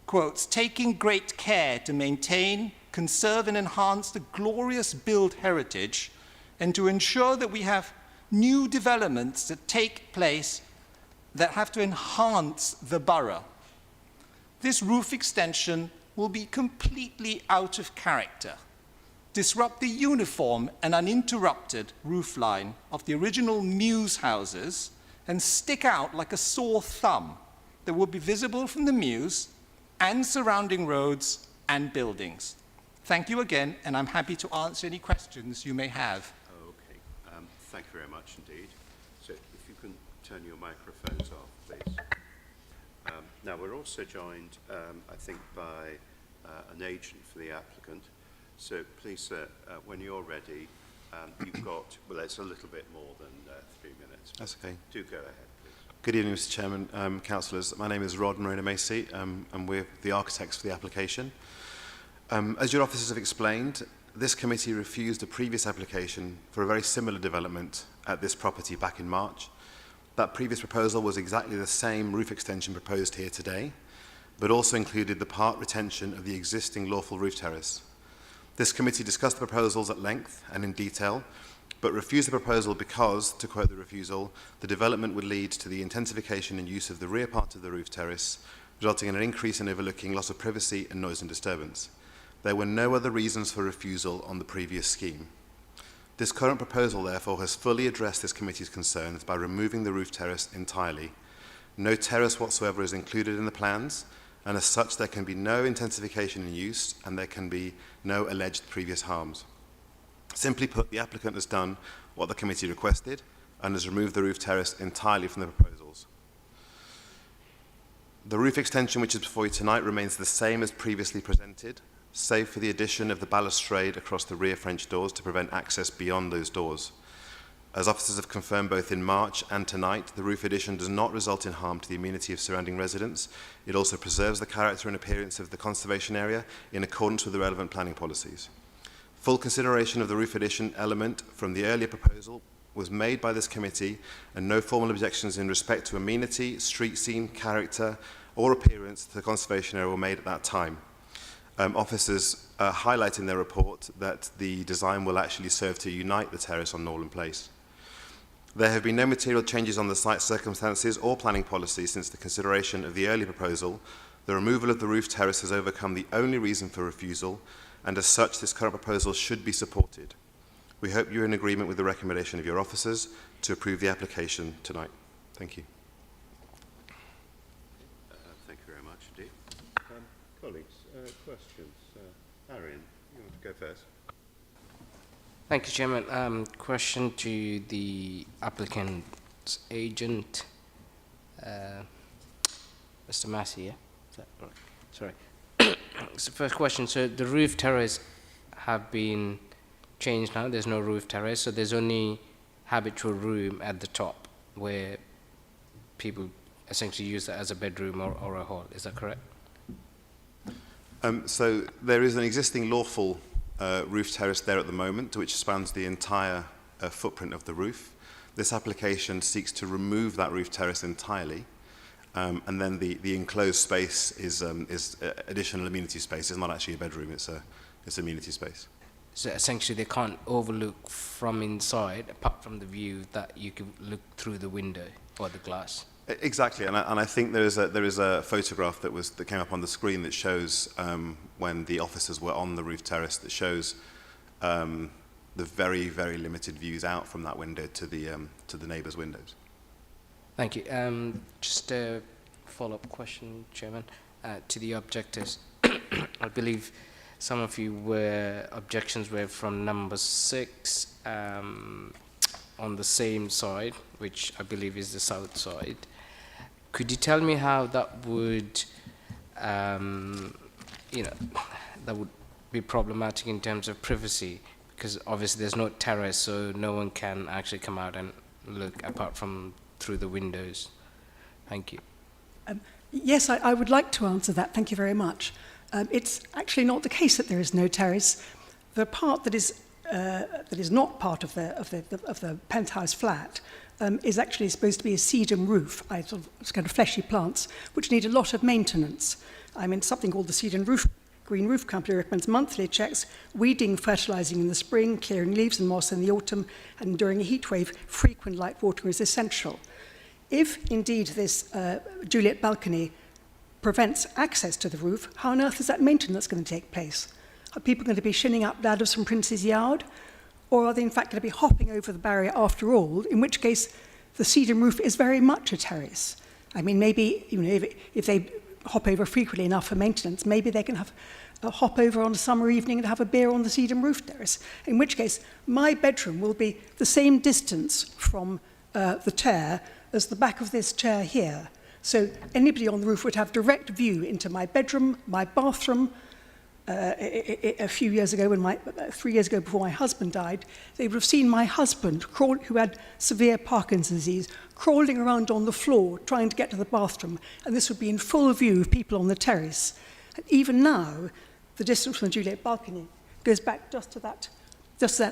quotes, taking great care to maintain, conserve and enhance the glorious build heritage and to ensure that we have new developments that take place that have to enhance the borough. This roof extension will be completely out of character, disrupt the uniform and uninterrupted roofline of the original mews houses, and stick out like a sore thumb that will be visible from the mews and surrounding roads and buildings. Thank you again, and I'm happy to answer any questions you may have. Okay, thank you very much indeed. So if you can turn your microphones off, please. Now we're also joined, I think, by an agent for the applicant. So please, sir, when you're ready, you've got, well, it's a little bit more than 3 minutes. That's okay. Do go ahead, please. Good evening, Mr. Chairman, councillors. My name is Rod and Rona Macy, and we're the architects for the application. As your officers have explained, this committee refused a previous application for a very similar development at this property back in March. That previous proposal was exactly the same roof extension proposed here today, but also included the part retention of the existing lawful roof terrace. This committee discussed the proposals at length and in detail, but refused the proposal because, to quote the refusal, the development would lead to the intensification and use of the rear part of the roof terrace, resulting in an increase in overlooking, loss of privacy and noise and disturbance. There were no other reasons for refusal on the previous scheme. This current proposal, therefore, has fully addressed this committee's concerns by removing the roof terrace entirely. No terrace whatsoever is included in the plans, and as such there can be no intensification in use and there can be no alleged previous harms. Simply put, the applicant has done what the committee requested and has removed the roof terrace entirely from the proposals. The roof extension which is before you tonight remains the same as previously presented, save for the addition of the balustrade across the rear French doors to prevent access beyond those doors. As officers have confirmed both in March and tonight, the roof addition does not result in harm to the amenity of surrounding residents. It also preserves the character and appearance of the conservation area in accordance with the relevant planning policies. Full consideration of the roof addition element from the earlier proposal was made by this committee, and no formal objections in respect to amenity, street scene, character, or appearance to the conservation area were made at that time. Officers highlight in their report that the design will actually serve to unite the terrace on Norland Place. There have been no material changes on the site circumstances or planning policy since the consideration of the earlier proposal. The removal of the roof terrace has overcome the only reason for refusal, and as such this current proposal should be supported. We hope you're in agreement with the recommendation of your officers to approve the application tonight. Thank you. Thank you Colleagues, questions? Arian, you want to go first? Thank you, Chairman. Question to the applicant's agent, Mr. Massey, yeah? Is that right? Sorry. It's the first question. So the roof terrace have been changed now. There's no roof terrace, so there's only habitual room at the top where people essentially use that as a bedroom or a hall. Is that correct? So there is an existing lawful roof terrace there at the moment, which spans the entire footprint of the roof. This application seeks to remove that roof terrace entirely, and then the enclosed space is additional amenity space. It's not actually a bedroom; it's amenity space. So essentially, they can't overlook from inside, apart from the view that you can look through the window or the glass. Exactly, and I think there is a photograph that came up on the screen that shows when the officers were on the roof terrace, that shows the very, very limited views out from that window to the neighbours' windows. Thank you. Just a follow-up question, Chairman, to the objectors. I believe some of you objections were from number 6 on the same side, which I believe is the south side. Could you tell me how that would, that would be problematic in terms of privacy? Because obviously there's no terrace, so no one can actually come out and look apart from through the windows. Thank you. Yes, I would like to answer that. Thank you very much. It's actually not the case that there is no terrace. The part that is not part of the penthouse flat is actually supposed to be a sedum roof, it's kind of fleshy plants, which need a lot of maintenance. I mean, something called the Sedum Green Roof Company recommends monthly checks, weeding, fertilising in the spring, clearing leaves and moss in the autumn, and during a heat wave, frequent light watering is essential. If indeed this Juliet balcony prevents access to the roof, how on earth is that maintenance going to take place? Are people going to be shinning up ladders from Prince's Yard? Or are they in fact going to be hopping over the barrier after all, in which case the sedum roof is very much a terrace? I mean, maybe, if they hop over frequently enough for maintenance, maybe they can have a hop over on a summer evening and have a beer on the sedum roof terrace, in which case my bedroom will be the same distance from the tear as the back of this chair here. So anybody on the roof would have direct view into my bedroom, my bathroom. A few years ago, 3 years ago before my husband died, they would have seen my husband, who had severe Parkinson's disease, crawling around on the floor trying to get to the bathroom, and this would be in full view of people on the terrace. And even now, the distance from the Juliet balcony goes back just to that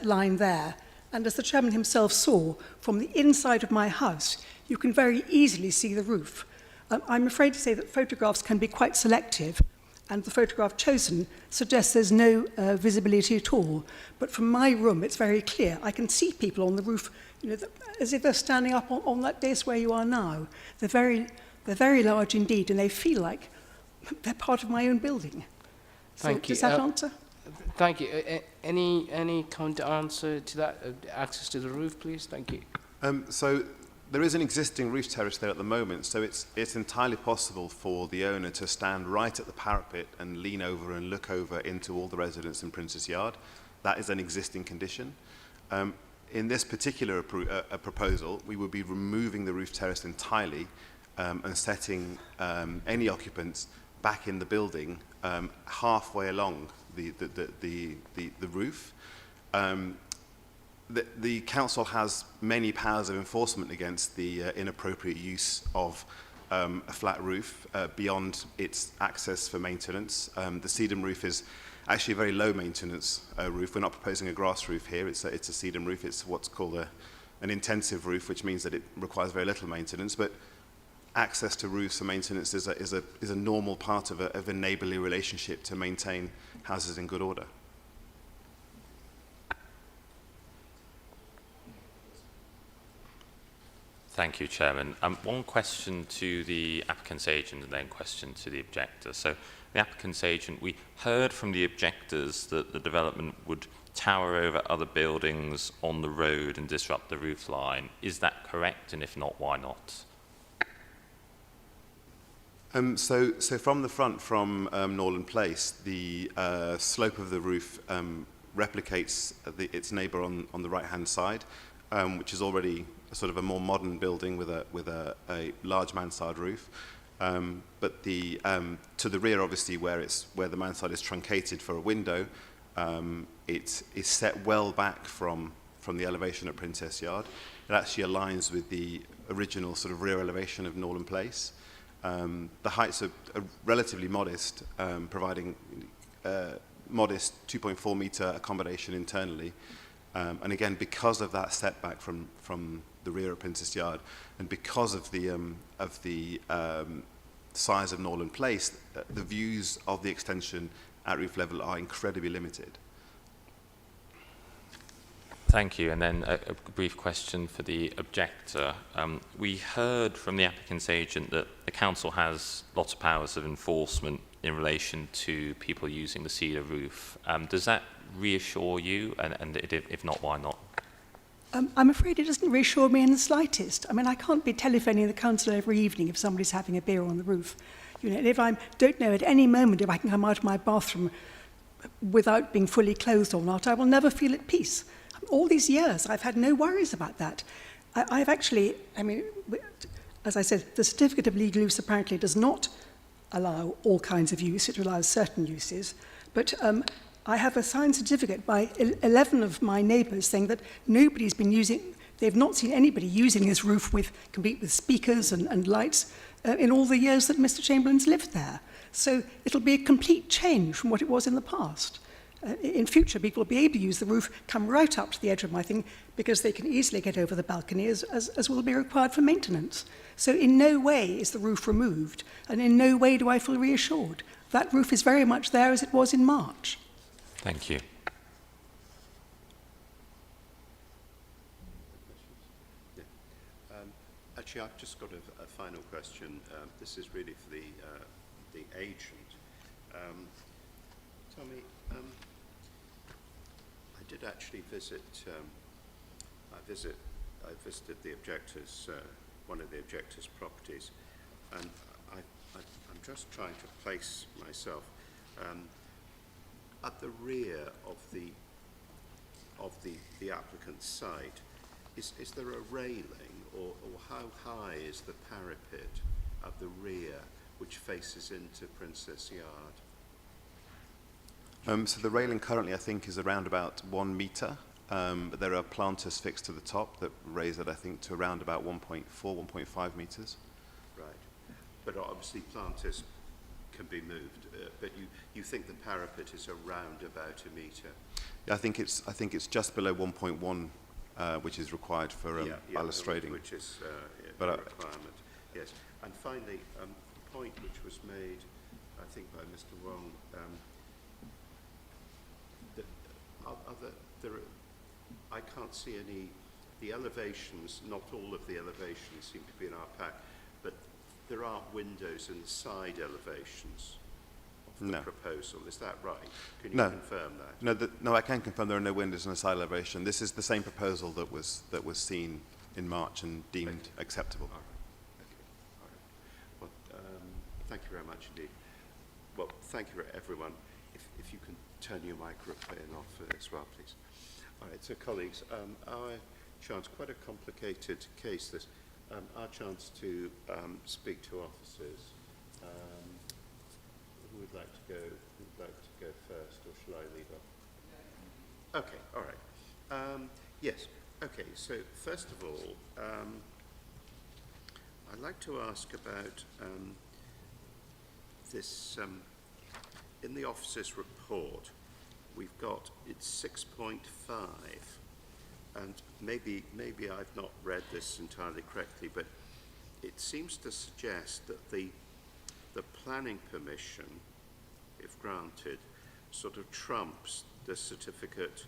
line there. And as the chairman himself saw, from the inside of my house, you can very easily see the roof. I'm afraid to say that photographs can be quite selective, and the photograph chosen suggests there's no visibility at all. But from my room, it's very clear. I can see people on the roof, as if they're standing up on that dais where you are now. They're very large indeed, and they feel like they're part of my own building. So Thank you. Does that answer? Thank you. Any counter answer to that? Access to the roof, please. Thank you. So there is an existing roof terrace there at the moment, so it's entirely possible for the owner to stand right at the parapet and lean over and look over into all the residents in Prince's Yard. That is an existing condition. In this particular proposal, we would be removing the roof terrace entirely and setting any occupants back in the building halfway along the roof. The council has many powers of enforcement against the inappropriate use of a flat roof beyond its access for maintenance. The sedum roof is actually a very low maintenance roof. We're not proposing a grass roof here. It's a sedum roof. It's what's called an intensive roof, which means that it requires very little maintenance. But access to roofs for maintenance is a normal part of a neighbourly relationship to maintain houses in good order. Thank you, Chairman. One question to the applicant's agent and then question to the objector. So the applicant's agent, we heard from the objectors that the development would tower over other buildings on the road and disrupt the roof line. Is that correct? And if not, why not? So from the front, from Norland Place, the slope of the roof replicates its neighbour on the right-hand side, which is already sort of a more modern building with a large mansard roof. But to the rear, obviously, where the mansard is truncated for a window, it is set well back from the elevation at Princess Yard. It actually aligns with the original sort of rear elevation of Norland Place. The heights are relatively modest, providing modest 2.4 metre accommodation internally. And again, because of that setback from the rear of Princess Yard, and because of the size of Norland Place, the views of the extension at roof level are incredibly limited. Thank you. And then a brief question for the objector. We heard from the applicant's agent that the council has lots of powers of enforcement in relation to people using the cedar roof. Does that reassure you? And if not, why not? I'm afraid it doesn't reassure me in the slightest. I mean, I can't be telephoning the council every evening if somebody's having a beer on the roof. You know, and if I don't know at any moment if I can come out of my bathroom without being fully clothed or not, I will never feel at peace. All these years, I've had no worries about that. I've actually, I mean, as I said, the certificate of legal use apparently does not allow all kinds of use. It allows certain uses. But I have a signed certificate by 11 of my neighbours saying that nobody's been using, they've not seen anybody using this roof complete with speakers and lights in all the years that Mr. Chamberlain's lived there. So it'll be a complete change from what it was in the past. In future, people will be able to use the roof, come right up to the edge of my thing, because they can easily get over the balcony as will be required for maintenance. So in no way is the roof removed, and in no way do I feel reassured. That roof is very much there as it was in March. Thank you. Actually, I've just got a final question. This is really for the agent. Tommy, I did actually visit. I visited the objectors, one of the objectors' properties, and I'm just trying to place myself at the rear of the applicant's site. Is there a railing, or how high is the parapet at the rear which faces into Princess Yard? So the railing currently, I think, is around about 1 metre, but there are planters fixed to the top that raise it, I think, to around about 1.4, 1.5 metres. Right, but obviously planters can be moved, but you think the parapet is around about 1 metre? Yeah, I think it's just below 1.1, which is required for balustrading. Which is a requirement, yes. And finally, a point which was made, I think, by Mr. Wong, I can't see the elevations, not all of the elevations seem to be in our pack, but there aren't windows in the side elevations of the proposal. Is that right? Can you confirm that? No, I can confirm there are no windows in the side elevation. This is the same proposal that was seen in March and deemed acceptable. All right. Okay. All right. Well, thank you very much indeed. Well, thank you everyone. If you can turn your microphone off as well, please. All right, so colleagues, our chance, quite a complicated case this, our chance to speak to officers. Who would like to go first, or shall I leave off? Okay, all right. Yes, okay, so first of all, I'd like to ask about this, in the officer's report, we've got, it's 6.5, and maybe I've not read this entirely correctly, but it seems to suggest that the planning permission, if granted, sort of trumps the certificate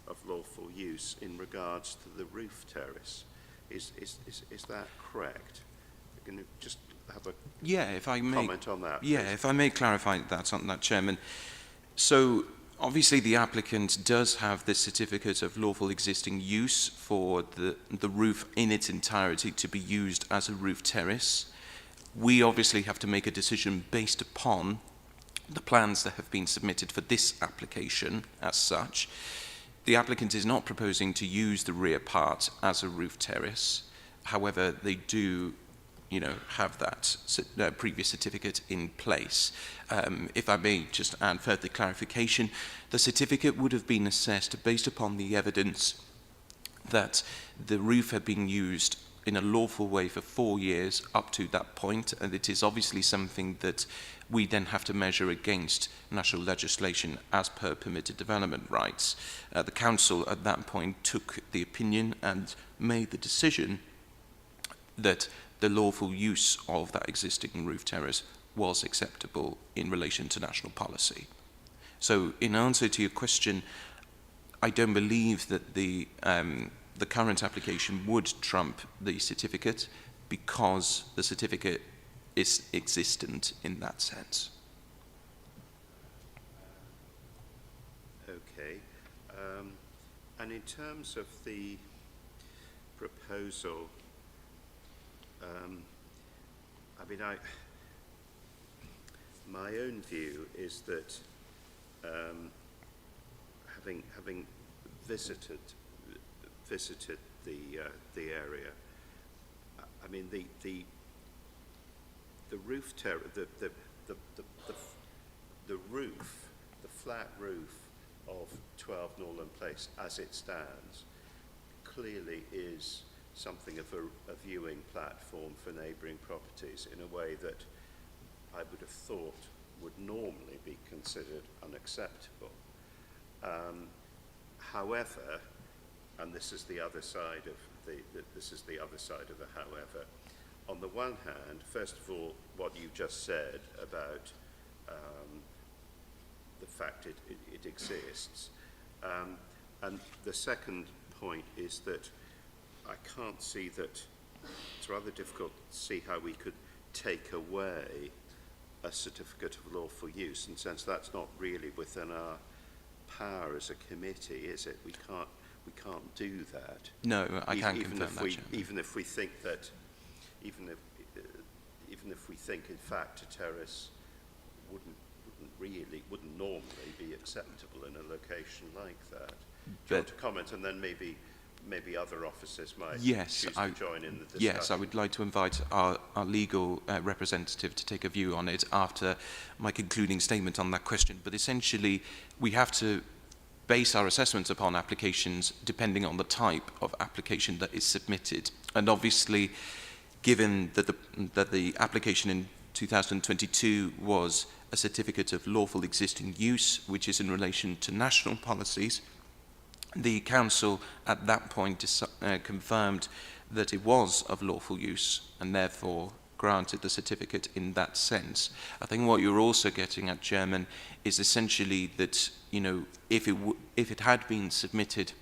of lawful use in regards to the roof terrace. Is that correct? Can you just have a if I may comment on that? Yeah, please? if I may clarify that on that, Chairman. So obviously the applicant does have the certificate of lawful existing use for the roof in its entirety to be used as a roof terrace. we obviously have to make a decision based upon the plans that have been submitted for this application as such. The applicant is not proposing to use the rear part as a roof terrace. However, they do, have that previous certificate in place. If I may just add further clarification, the certificate would have been assessed based upon the evidence that the roof had been used in a lawful way for 4 years up to that point, and it is obviously something that we then have to measure against national legislation as per permitted development rights. The council at that point took the opinion and made the decision that the lawful use of that existing roof terrace was acceptable in relation to national policy. So in answer to your question, I don't believe that the current application would trump the certificate because the certificate is existent in that sense. Okay. And in terms of the proposal, my own view is that having visited the area, I mean the roof the roof, the flat roof of 12 Norland Place as it stands clearly is something of a viewing platform for neighbouring properties in a way that I would have thought would normally be considered unacceptable. However, and this is the other side of the however. On the one hand, first of all, what you just said about the fact it exists, and the second point is that I can't see that it's rather difficult to see how we could take away a certificate of lawful use, in the sense that's not really within our power as a committee, is it? We can't do that. No, I can't confirm that. Even if we think that, even if we think in fact a terrace wouldn't normally be acceptable in a location like that. Do you want to comment, and then maybe other officers might choose to join in the discussion? Yes, I would like to invite our legal representative to take a view on it after my concluding statement on that question. But essentially, we have to base our assessments upon applications depending on the type of application that is submitted. And obviously, given that the application in 2022 was a certificate of lawful existing use, which is in relation to national policies, the council at that point confirmed that it was of lawful use and therefore granted the certificate in that sense. I think what you're also getting at, Chairman, is essentially that, if it had been submitted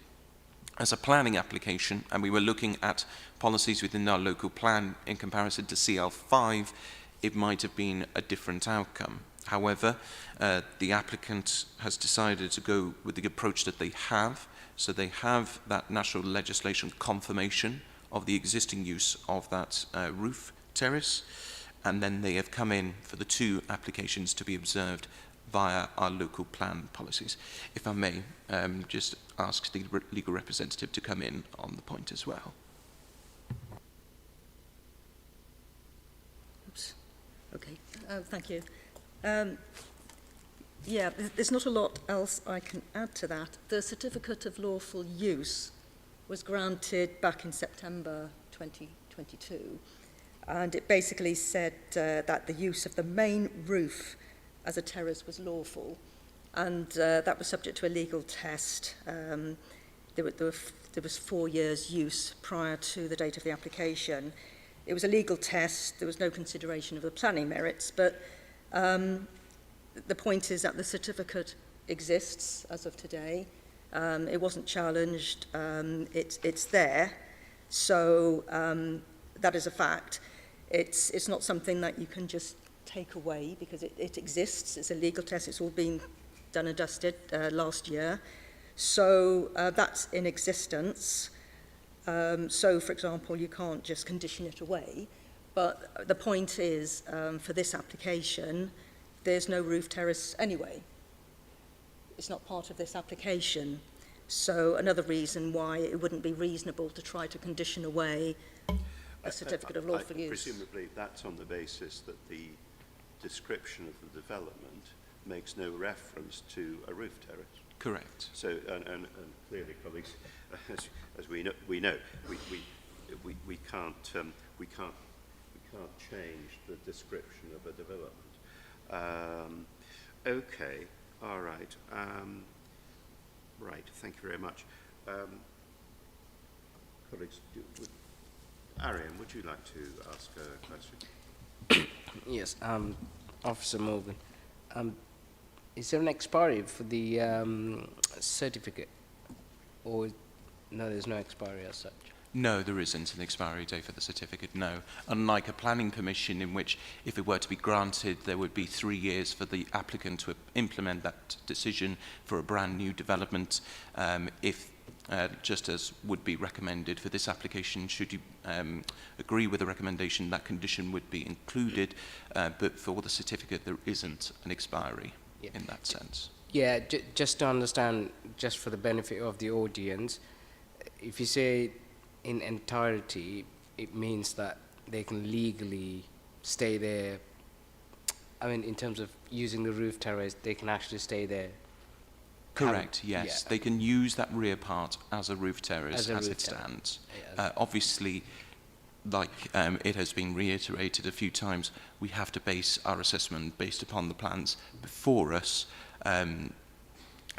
as a planning application and we were looking at policies within our local plan in comparison to CL5, it might have been a different outcome. However, the applicant has decided to go with the approach that they have. So they have that national legislation confirmation of the existing use of that roof terrace, and then they have come in for the two applications to be observed via our local plan policies. If I may, just ask the legal representative to come in on the point as well. Oops. Okay, thank you. Yeah, there's not a lot else I can add to that. The certificate of lawful use was granted back in September 2022, and it basically said that the use of the main roof as a terrace was lawful, and that was subject to a legal test. There was 4 years use prior to the date of the application. It was a legal test. There was no consideration of the planning merits, but the point is that the certificate exists as of today. It wasn't challenged. It's there. So that is a fact. It's not something that you can just take away because it exists. It's a legal test. It's all been done and dusted last year. So that's in existence. So, for example, you can't just condition it away. But the point is, for this application, there's no roof terrace anyway. It's not part of this application. So another reason why it wouldn't be reasonable to try to condition away a certificate of lawful use. Presumably that's on the basis that the description of the development makes no reference to a roof terrace. Correct. So, and clearly, colleagues, as we know, we can't change the description of a development. Okay, all right. Right, thank you very much. Colleagues, Arian, would you like to ask a question? Yes, Officer Morgan. Is there an expiry for the certificate? Or no, there's no expiry as such? No, there isn't an expiry date for the certificate, no. Unlike a planning permission in which, if it were to be granted, there would be 3 years for the applicant to implement that decision for a brand new development. Just as would be recommended for this application, should you agree with the recommendation, that condition would be included, but for the certificate there isn't an expiry in that sense. Yeah, just to understand, just for the benefit of the audience, if you say in entirety, it means that they can legally stay there. I mean, in terms of using the roof terrace, they can actually stay there. Correct, yes. Yeah. They can use that rear part as a roof terrace as it stands. Obviously, like it has been reiterated a few times, we have to base our assessment based upon the plans before us.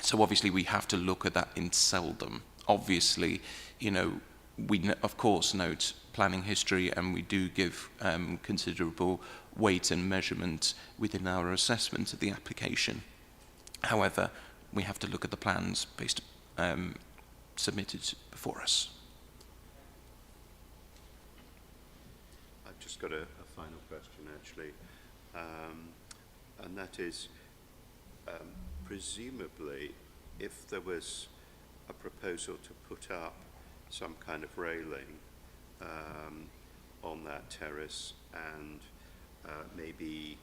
So obviously we have to look at that in seldom. Obviously, you know, we of course note planning history, and we do give considerable weight and measurement within our assessment of the application. However, we have to look at the plans based submitted before us. I've just got a final question, actually, and that is, presumably, if there was a proposal to put up some kind of railing on that terrace, and maybe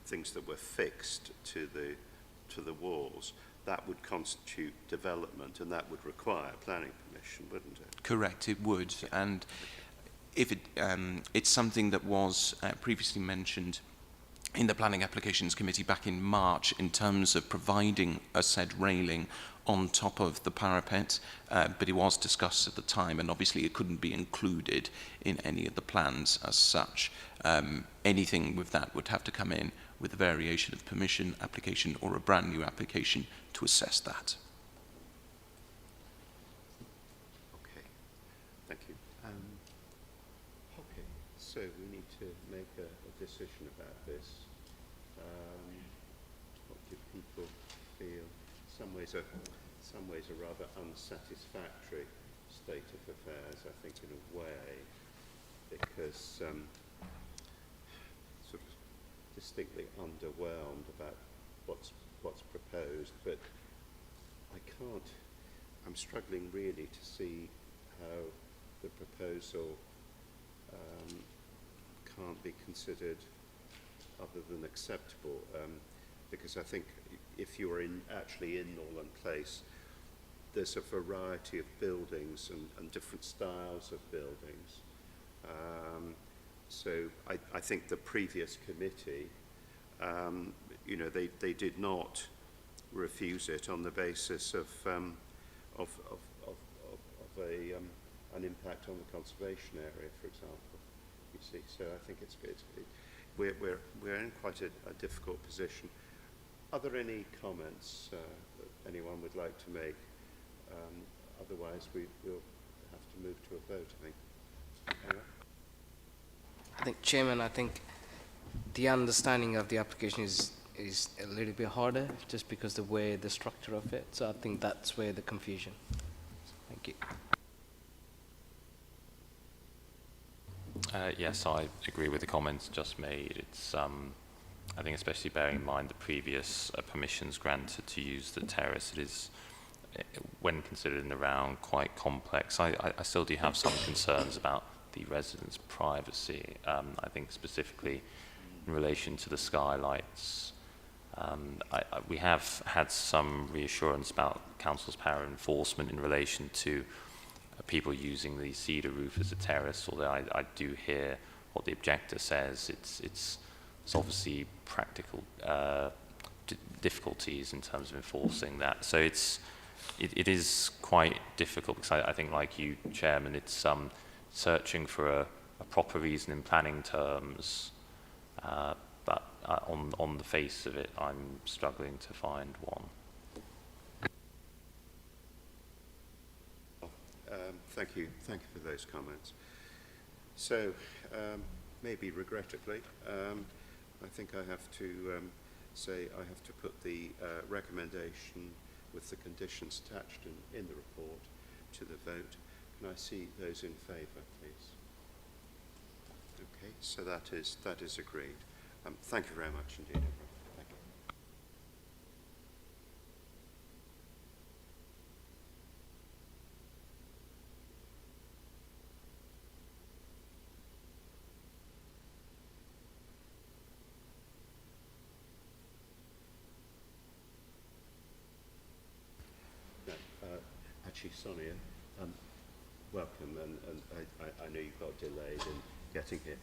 things that were fixed to the walls, that would constitute development, and that would require planning permission, wouldn't it? Correct, it would. And if it's something that was previously mentioned in the Planning Applications Committee back in March in terms of providing a said railing on top of the parapet, but it was discussed at the time, and obviously it couldn't be included in any of the plans as such. Anything with that would have to come in with a variation of permission application or a brand new application to assess that. Okay, thank you. Okay, so we need to make a decision about this. What do people feel? Some ways a rather unsatisfactory state of affairs, I think, in a way, because sort of distinctly underwhelmed about what's proposed, but I'm struggling really to see how the proposal can't be considered other than acceptable, because I think if you are actually in Norland Place, there's a variety of buildings and different styles of buildings. So I think the previous committee, you know, they did not refuse it on the basis of an impact on the conservation area, for example. You see, so I think we're in quite a difficult position. Are there any comments that anyone would like to make? Otherwise, we'll have to move to a vote, I think. Anyway? I think, Chairman, I think the understanding of the application is a little bit harder, just because of the structure of it. So I think that's where the confusion. Thank you. Yes, I agree with the comments just made. It's, I think, especially bearing in mind the previous permissions granted to use the terrace, it is, when considered in the round, quite complex. I still do have some concerns about the residents' privacy. I think specifically in relation to the skylights. We have had some reassurance about council's power of enforcement in relation to people using the cedar roof as a terrace, although I do hear what the objector says. It's obviously practical difficulties in terms of enforcing that. So it is quite difficult, because I think, like you, Chairman, it's searching for a proper reason in planning terms, but on the face of it, I'm struggling to find one. Thank you for those comments. So, maybe regrettably, I think I have to say I have to put the recommendation with the conditions attached in the report to the vote. Can I see those in favour, please? Okay, so that is agreed. Thank you very much indeed, everyone. Thank you. Actually, Sonia, welcome, and I know you've got delayed in getting here.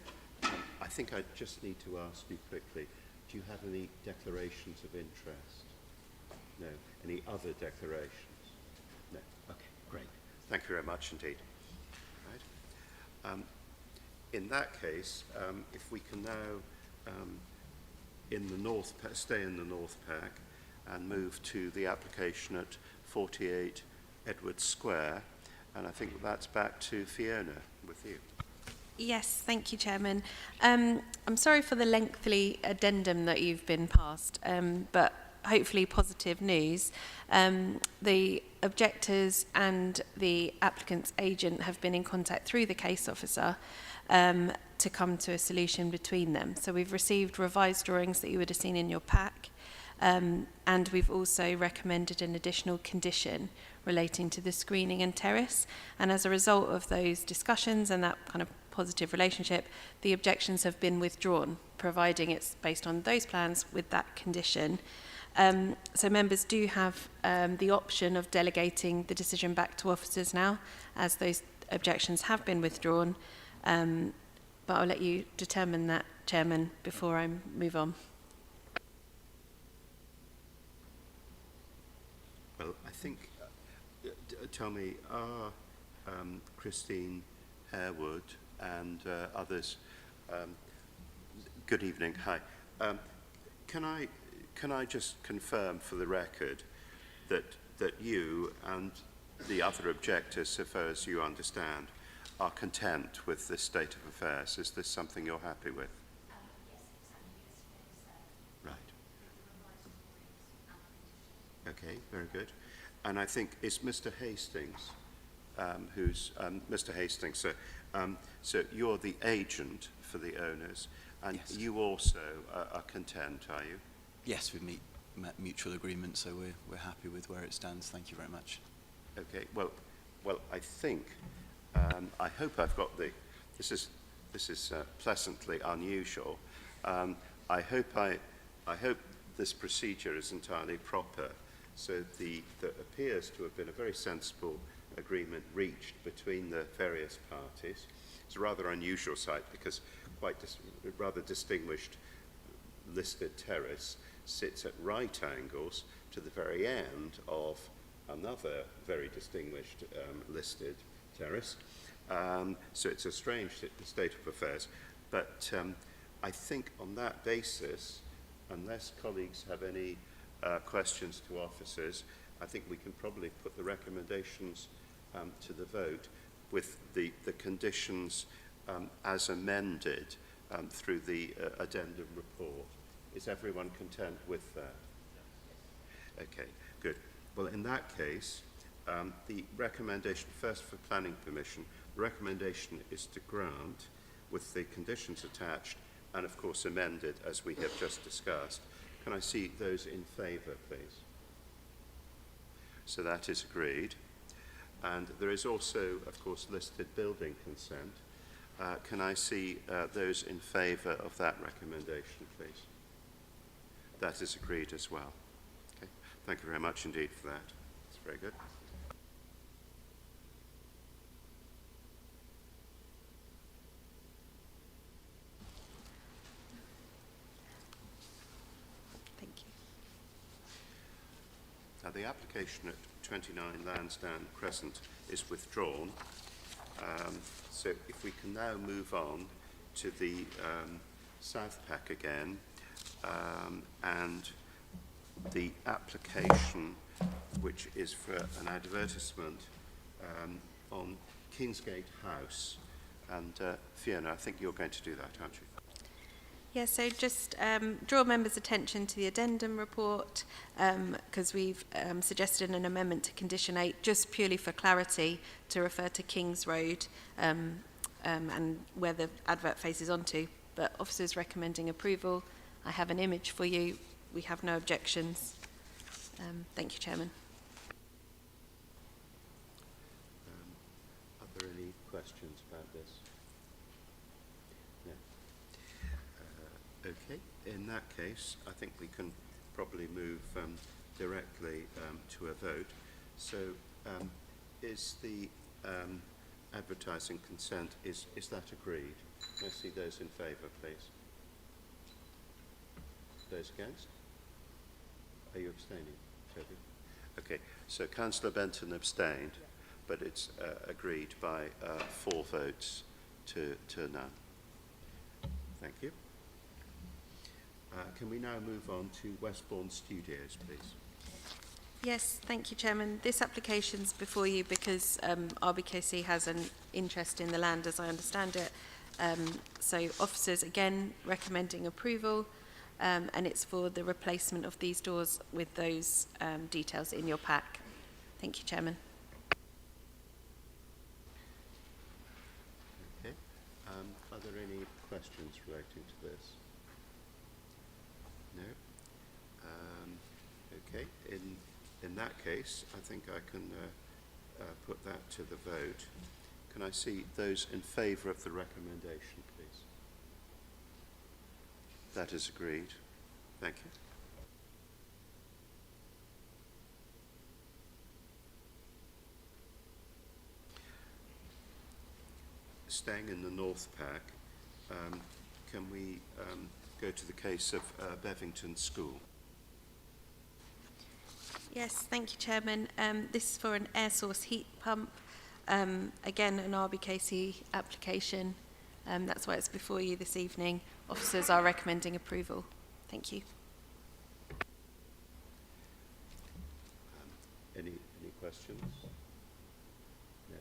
I think I just need to ask you quickly, do you have any declarations of interest? No. Any other declarations? No. Okay, great. Thank you very much indeed. Right. In that case, if we can now stay in the North Pack and move to the application at 48 Edwards Square, and I think that's back to Fiona with you. Yes, thank you, Chairman. I'm sorry for the lengthy addendum that you've been passed, but hopefully positive news. The objectors and the applicant's agent have been in contact through the case officer to come to a solution between them. So we've received revised drawings that you would have seen in your pack, and we've also recommended an additional condition relating to the screening and terrace. And as a result of those discussions and that kind of positive relationship, the objections have been withdrawn, providing it's based on those plans with that condition. So members do have the option of delegating the decision back to officers now, as those objections have been withdrawn. But I'll let you determine that, Chairman, before I move on. Well, I think, tell me, are Christine Harewood and others, good evening, hi. Can I just confirm for the record that you and the other objectors, so far as you understand, are content with this state of affairs? Is this something you're happy with? Right. Okay, very good. And I think, is Mr. Hastings, Mr. Hastings, so you're the agent for the owners, and yes, you also are content, are you? Yes, we've met mutual agreement, so we're happy with where it stands. Thank you very much. Okay. Well, I think I hope I've got the. This is pleasantly unusual. I hope this procedure is entirely proper. So there appears to have been a very sensible agreement reached between the various parties. It's a rather unusual site because quite rather distinguished listed terrace sits at right angles to the very end of another very distinguished listed terrace. So it's a strange state of affairs. But I think on that basis, unless colleagues have any questions to officers, I think we can probably put the recommendations to the vote with the conditions as amended through the addendum report. Is everyone content with that? Okay, good. Well, in that case, the recommendation, first for planning permission, the recommendation is to grant with the conditions attached and, of course, amended as we have just discussed. Can I see those in favour, please? So that is agreed. And there is also, of course, listed building consent. Can I see those in favour of that recommendation, please? That is agreed as well. Okay. Thank you very much indeed for that. It's very good. Thank you. Now, the application at 29 Lansdowne Crescent is withdrawn. So if we can now move on to the South Pack again, and the application, which is for an advertisement on Kingsgate House. And Fiona, I think you're going to do that, aren't you? Yeah, so just draw members' attention to the addendum report, because we've suggested an amendment to Condition 8, just purely for clarity, to refer to Kings Road and where the advert faces onto. But officers recommending approval. I have an image for you. We have no objections. Thank you, Chairman. Are there any questions about this? No. Okay, in that case, I think we can probably move directly to a vote. So, is the advertising consent, is that agreed? Can I see those in favour, please? Those against? Are you abstaining, Toby? Okay, so Councillor Benton abstained, but it's agreed by 4 votes to none. Thank you. Can we now move on to Westbourne Studios, please? Yes, thank you, Chairman. This application's before you because RBKC has an interest in the land, as I understand it. So officers, again, recommending approval, and it's for the replacement of these doors with those details in your pack. Thank you, Chairman. Okay. Are there any questions relating to this? No? Okay. In that case, I think I can put that to the vote. Can I see those in favour of the recommendation, please? That is agreed. Thank you. Staying in the North Pack, can we go to the case of Bevington School? Yes, thank you, Chairman. This is for an air source heat pump. Again, an RBKC application. That's why it's before you this evening. Officers are recommending approval. Thank you. Any questions? No.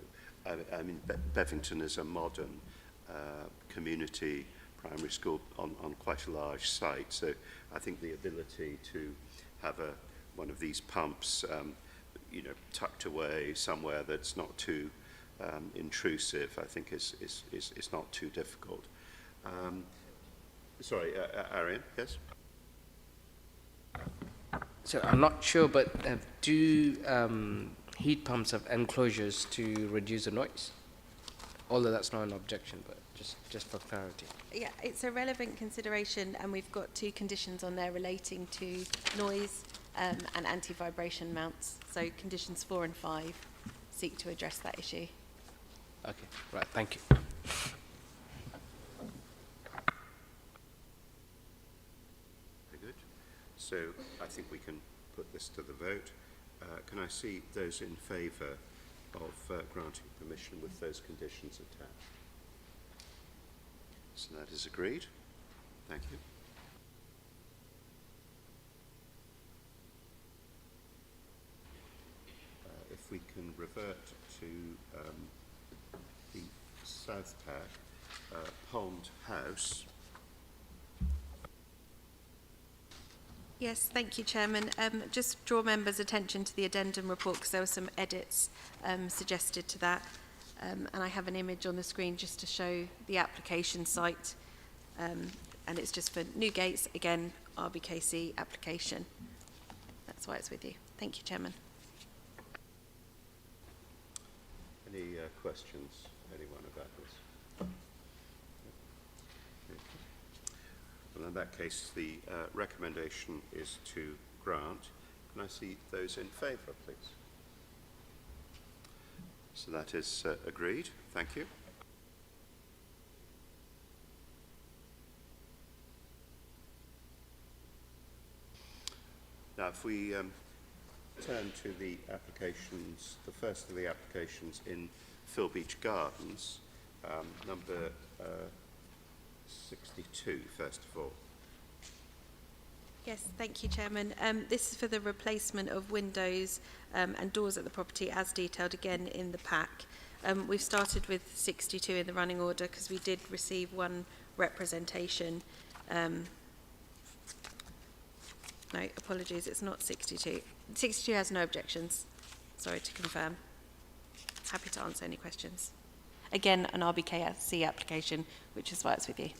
I mean, Bevington is a modern community primary school on quite a large site, so I think the ability to have one of these pumps, you know, tucked away somewhere that's not too intrusive, I think is not too difficult. Sorry, Arian, yes? So I'm not sure, but do heat pumps have enclosures to reduce the noise? Although that's not an objection, but just for clarity. Yeah, it's a relevant consideration, and we've got 2 conditions on there relating to noise and anti-vibration mounts. So conditions 4 and 5 seek to address that issue. Okay, right, thank you. Very good. So I think we can put this to the vote. Can I see those in favour of granting permission with those conditions attached? So that is agreed. Thank you. If we can revert to the South Pack, Pond House. Yes, thank you, Chairman. Just draw members' attention to the addendum report because there were some edits suggested to that. And I have an image on the screen just to show the application site. And it's just for Newgates, again, RBKC application. That's why it's with you. Thank you, Chairman. Any questions, anyone, about this? Well, in that case, the recommendation is to grant. Can I see those in favour, please? So that is agreed. Thank you. Now, if we turn to the applications, the first of the applications in Phil Beach Gardens, number 62, first of all. Yes, thank you, Chairman. This is for the replacement of windows and doors at the property as detailed again in the pack. We've started with 62 in the running order because we did receive one representation. No, apologies, it's not 62. 62 has no objections. Sorry to confirm. Happy to answer any questions. Again, an RBKC application, which is why it's with you.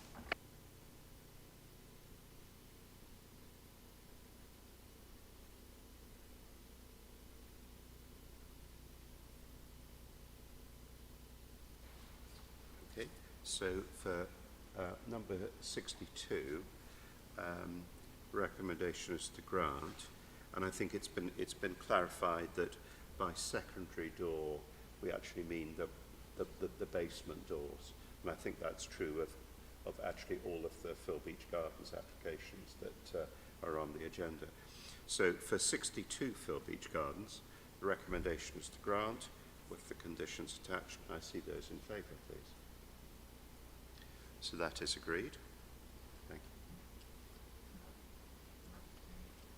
Okay, so for number 62, recommendation is to grant, and I think it's been clarified that by secondary door we actually mean the basement doors, and I think that's true of actually all of the Phil Beach Gardens applications that are on the agenda. So for 62 Phil Beach Gardens, the recommendation is to grant with the conditions attached. Can I see those in favour, please? So that is agreed. Thank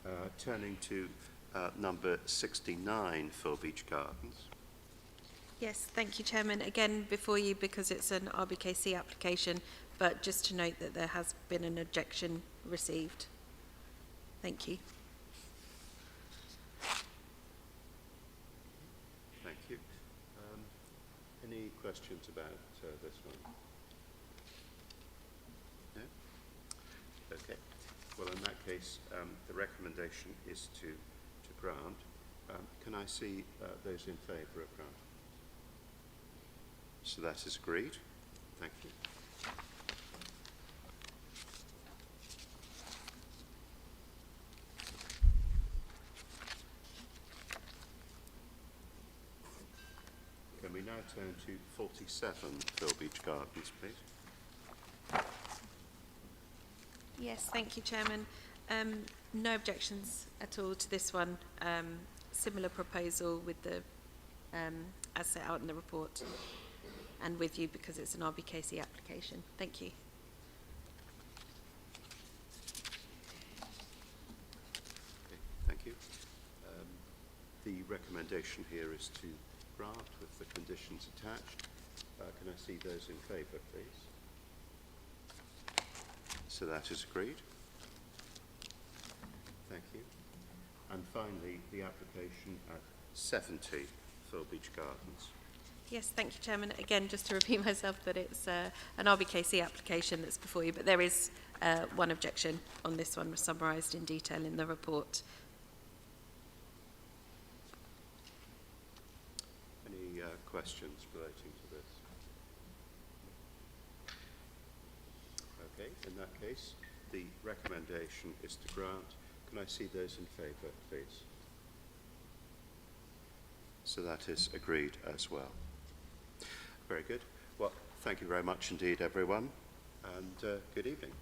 you. Turning to number 69, Phil Beach Gardens. Yes, thank you, Chairman. Again, before you, because it's an RBKC application, but just to note that there has been an objection received. Thank you. Thank you. Any questions about this one? No? Okay. Well, in that case, the recommendation is to grant. Can I see those in favour of grant? So that is agreed. Thank you. Can we now turn to 47 Phil Beach Gardens, please? Yes, thank you, Chairman. No objections at all to this one. Similar proposal with the, as set out in the report, and with you because it's an RBKC application. Thank you. Okay, thank you. The recommendation here is to grant with the conditions attached. Can I see those in favour, please? So that is agreed. Thank you. And finally, the application at 70 Phil Beach Gardens. Yes, thank you, Chairman. Again, just to repeat myself, that it's an RBKC application that's before you, but there is one objection on this one, summarised in detail in the report. Any questions relating to this? Okay, in that case, the recommendation is to grant. Can I see those in favour, please? So that is agreed as well. Very good. Well, thank you very much indeed, everyone, and good evening.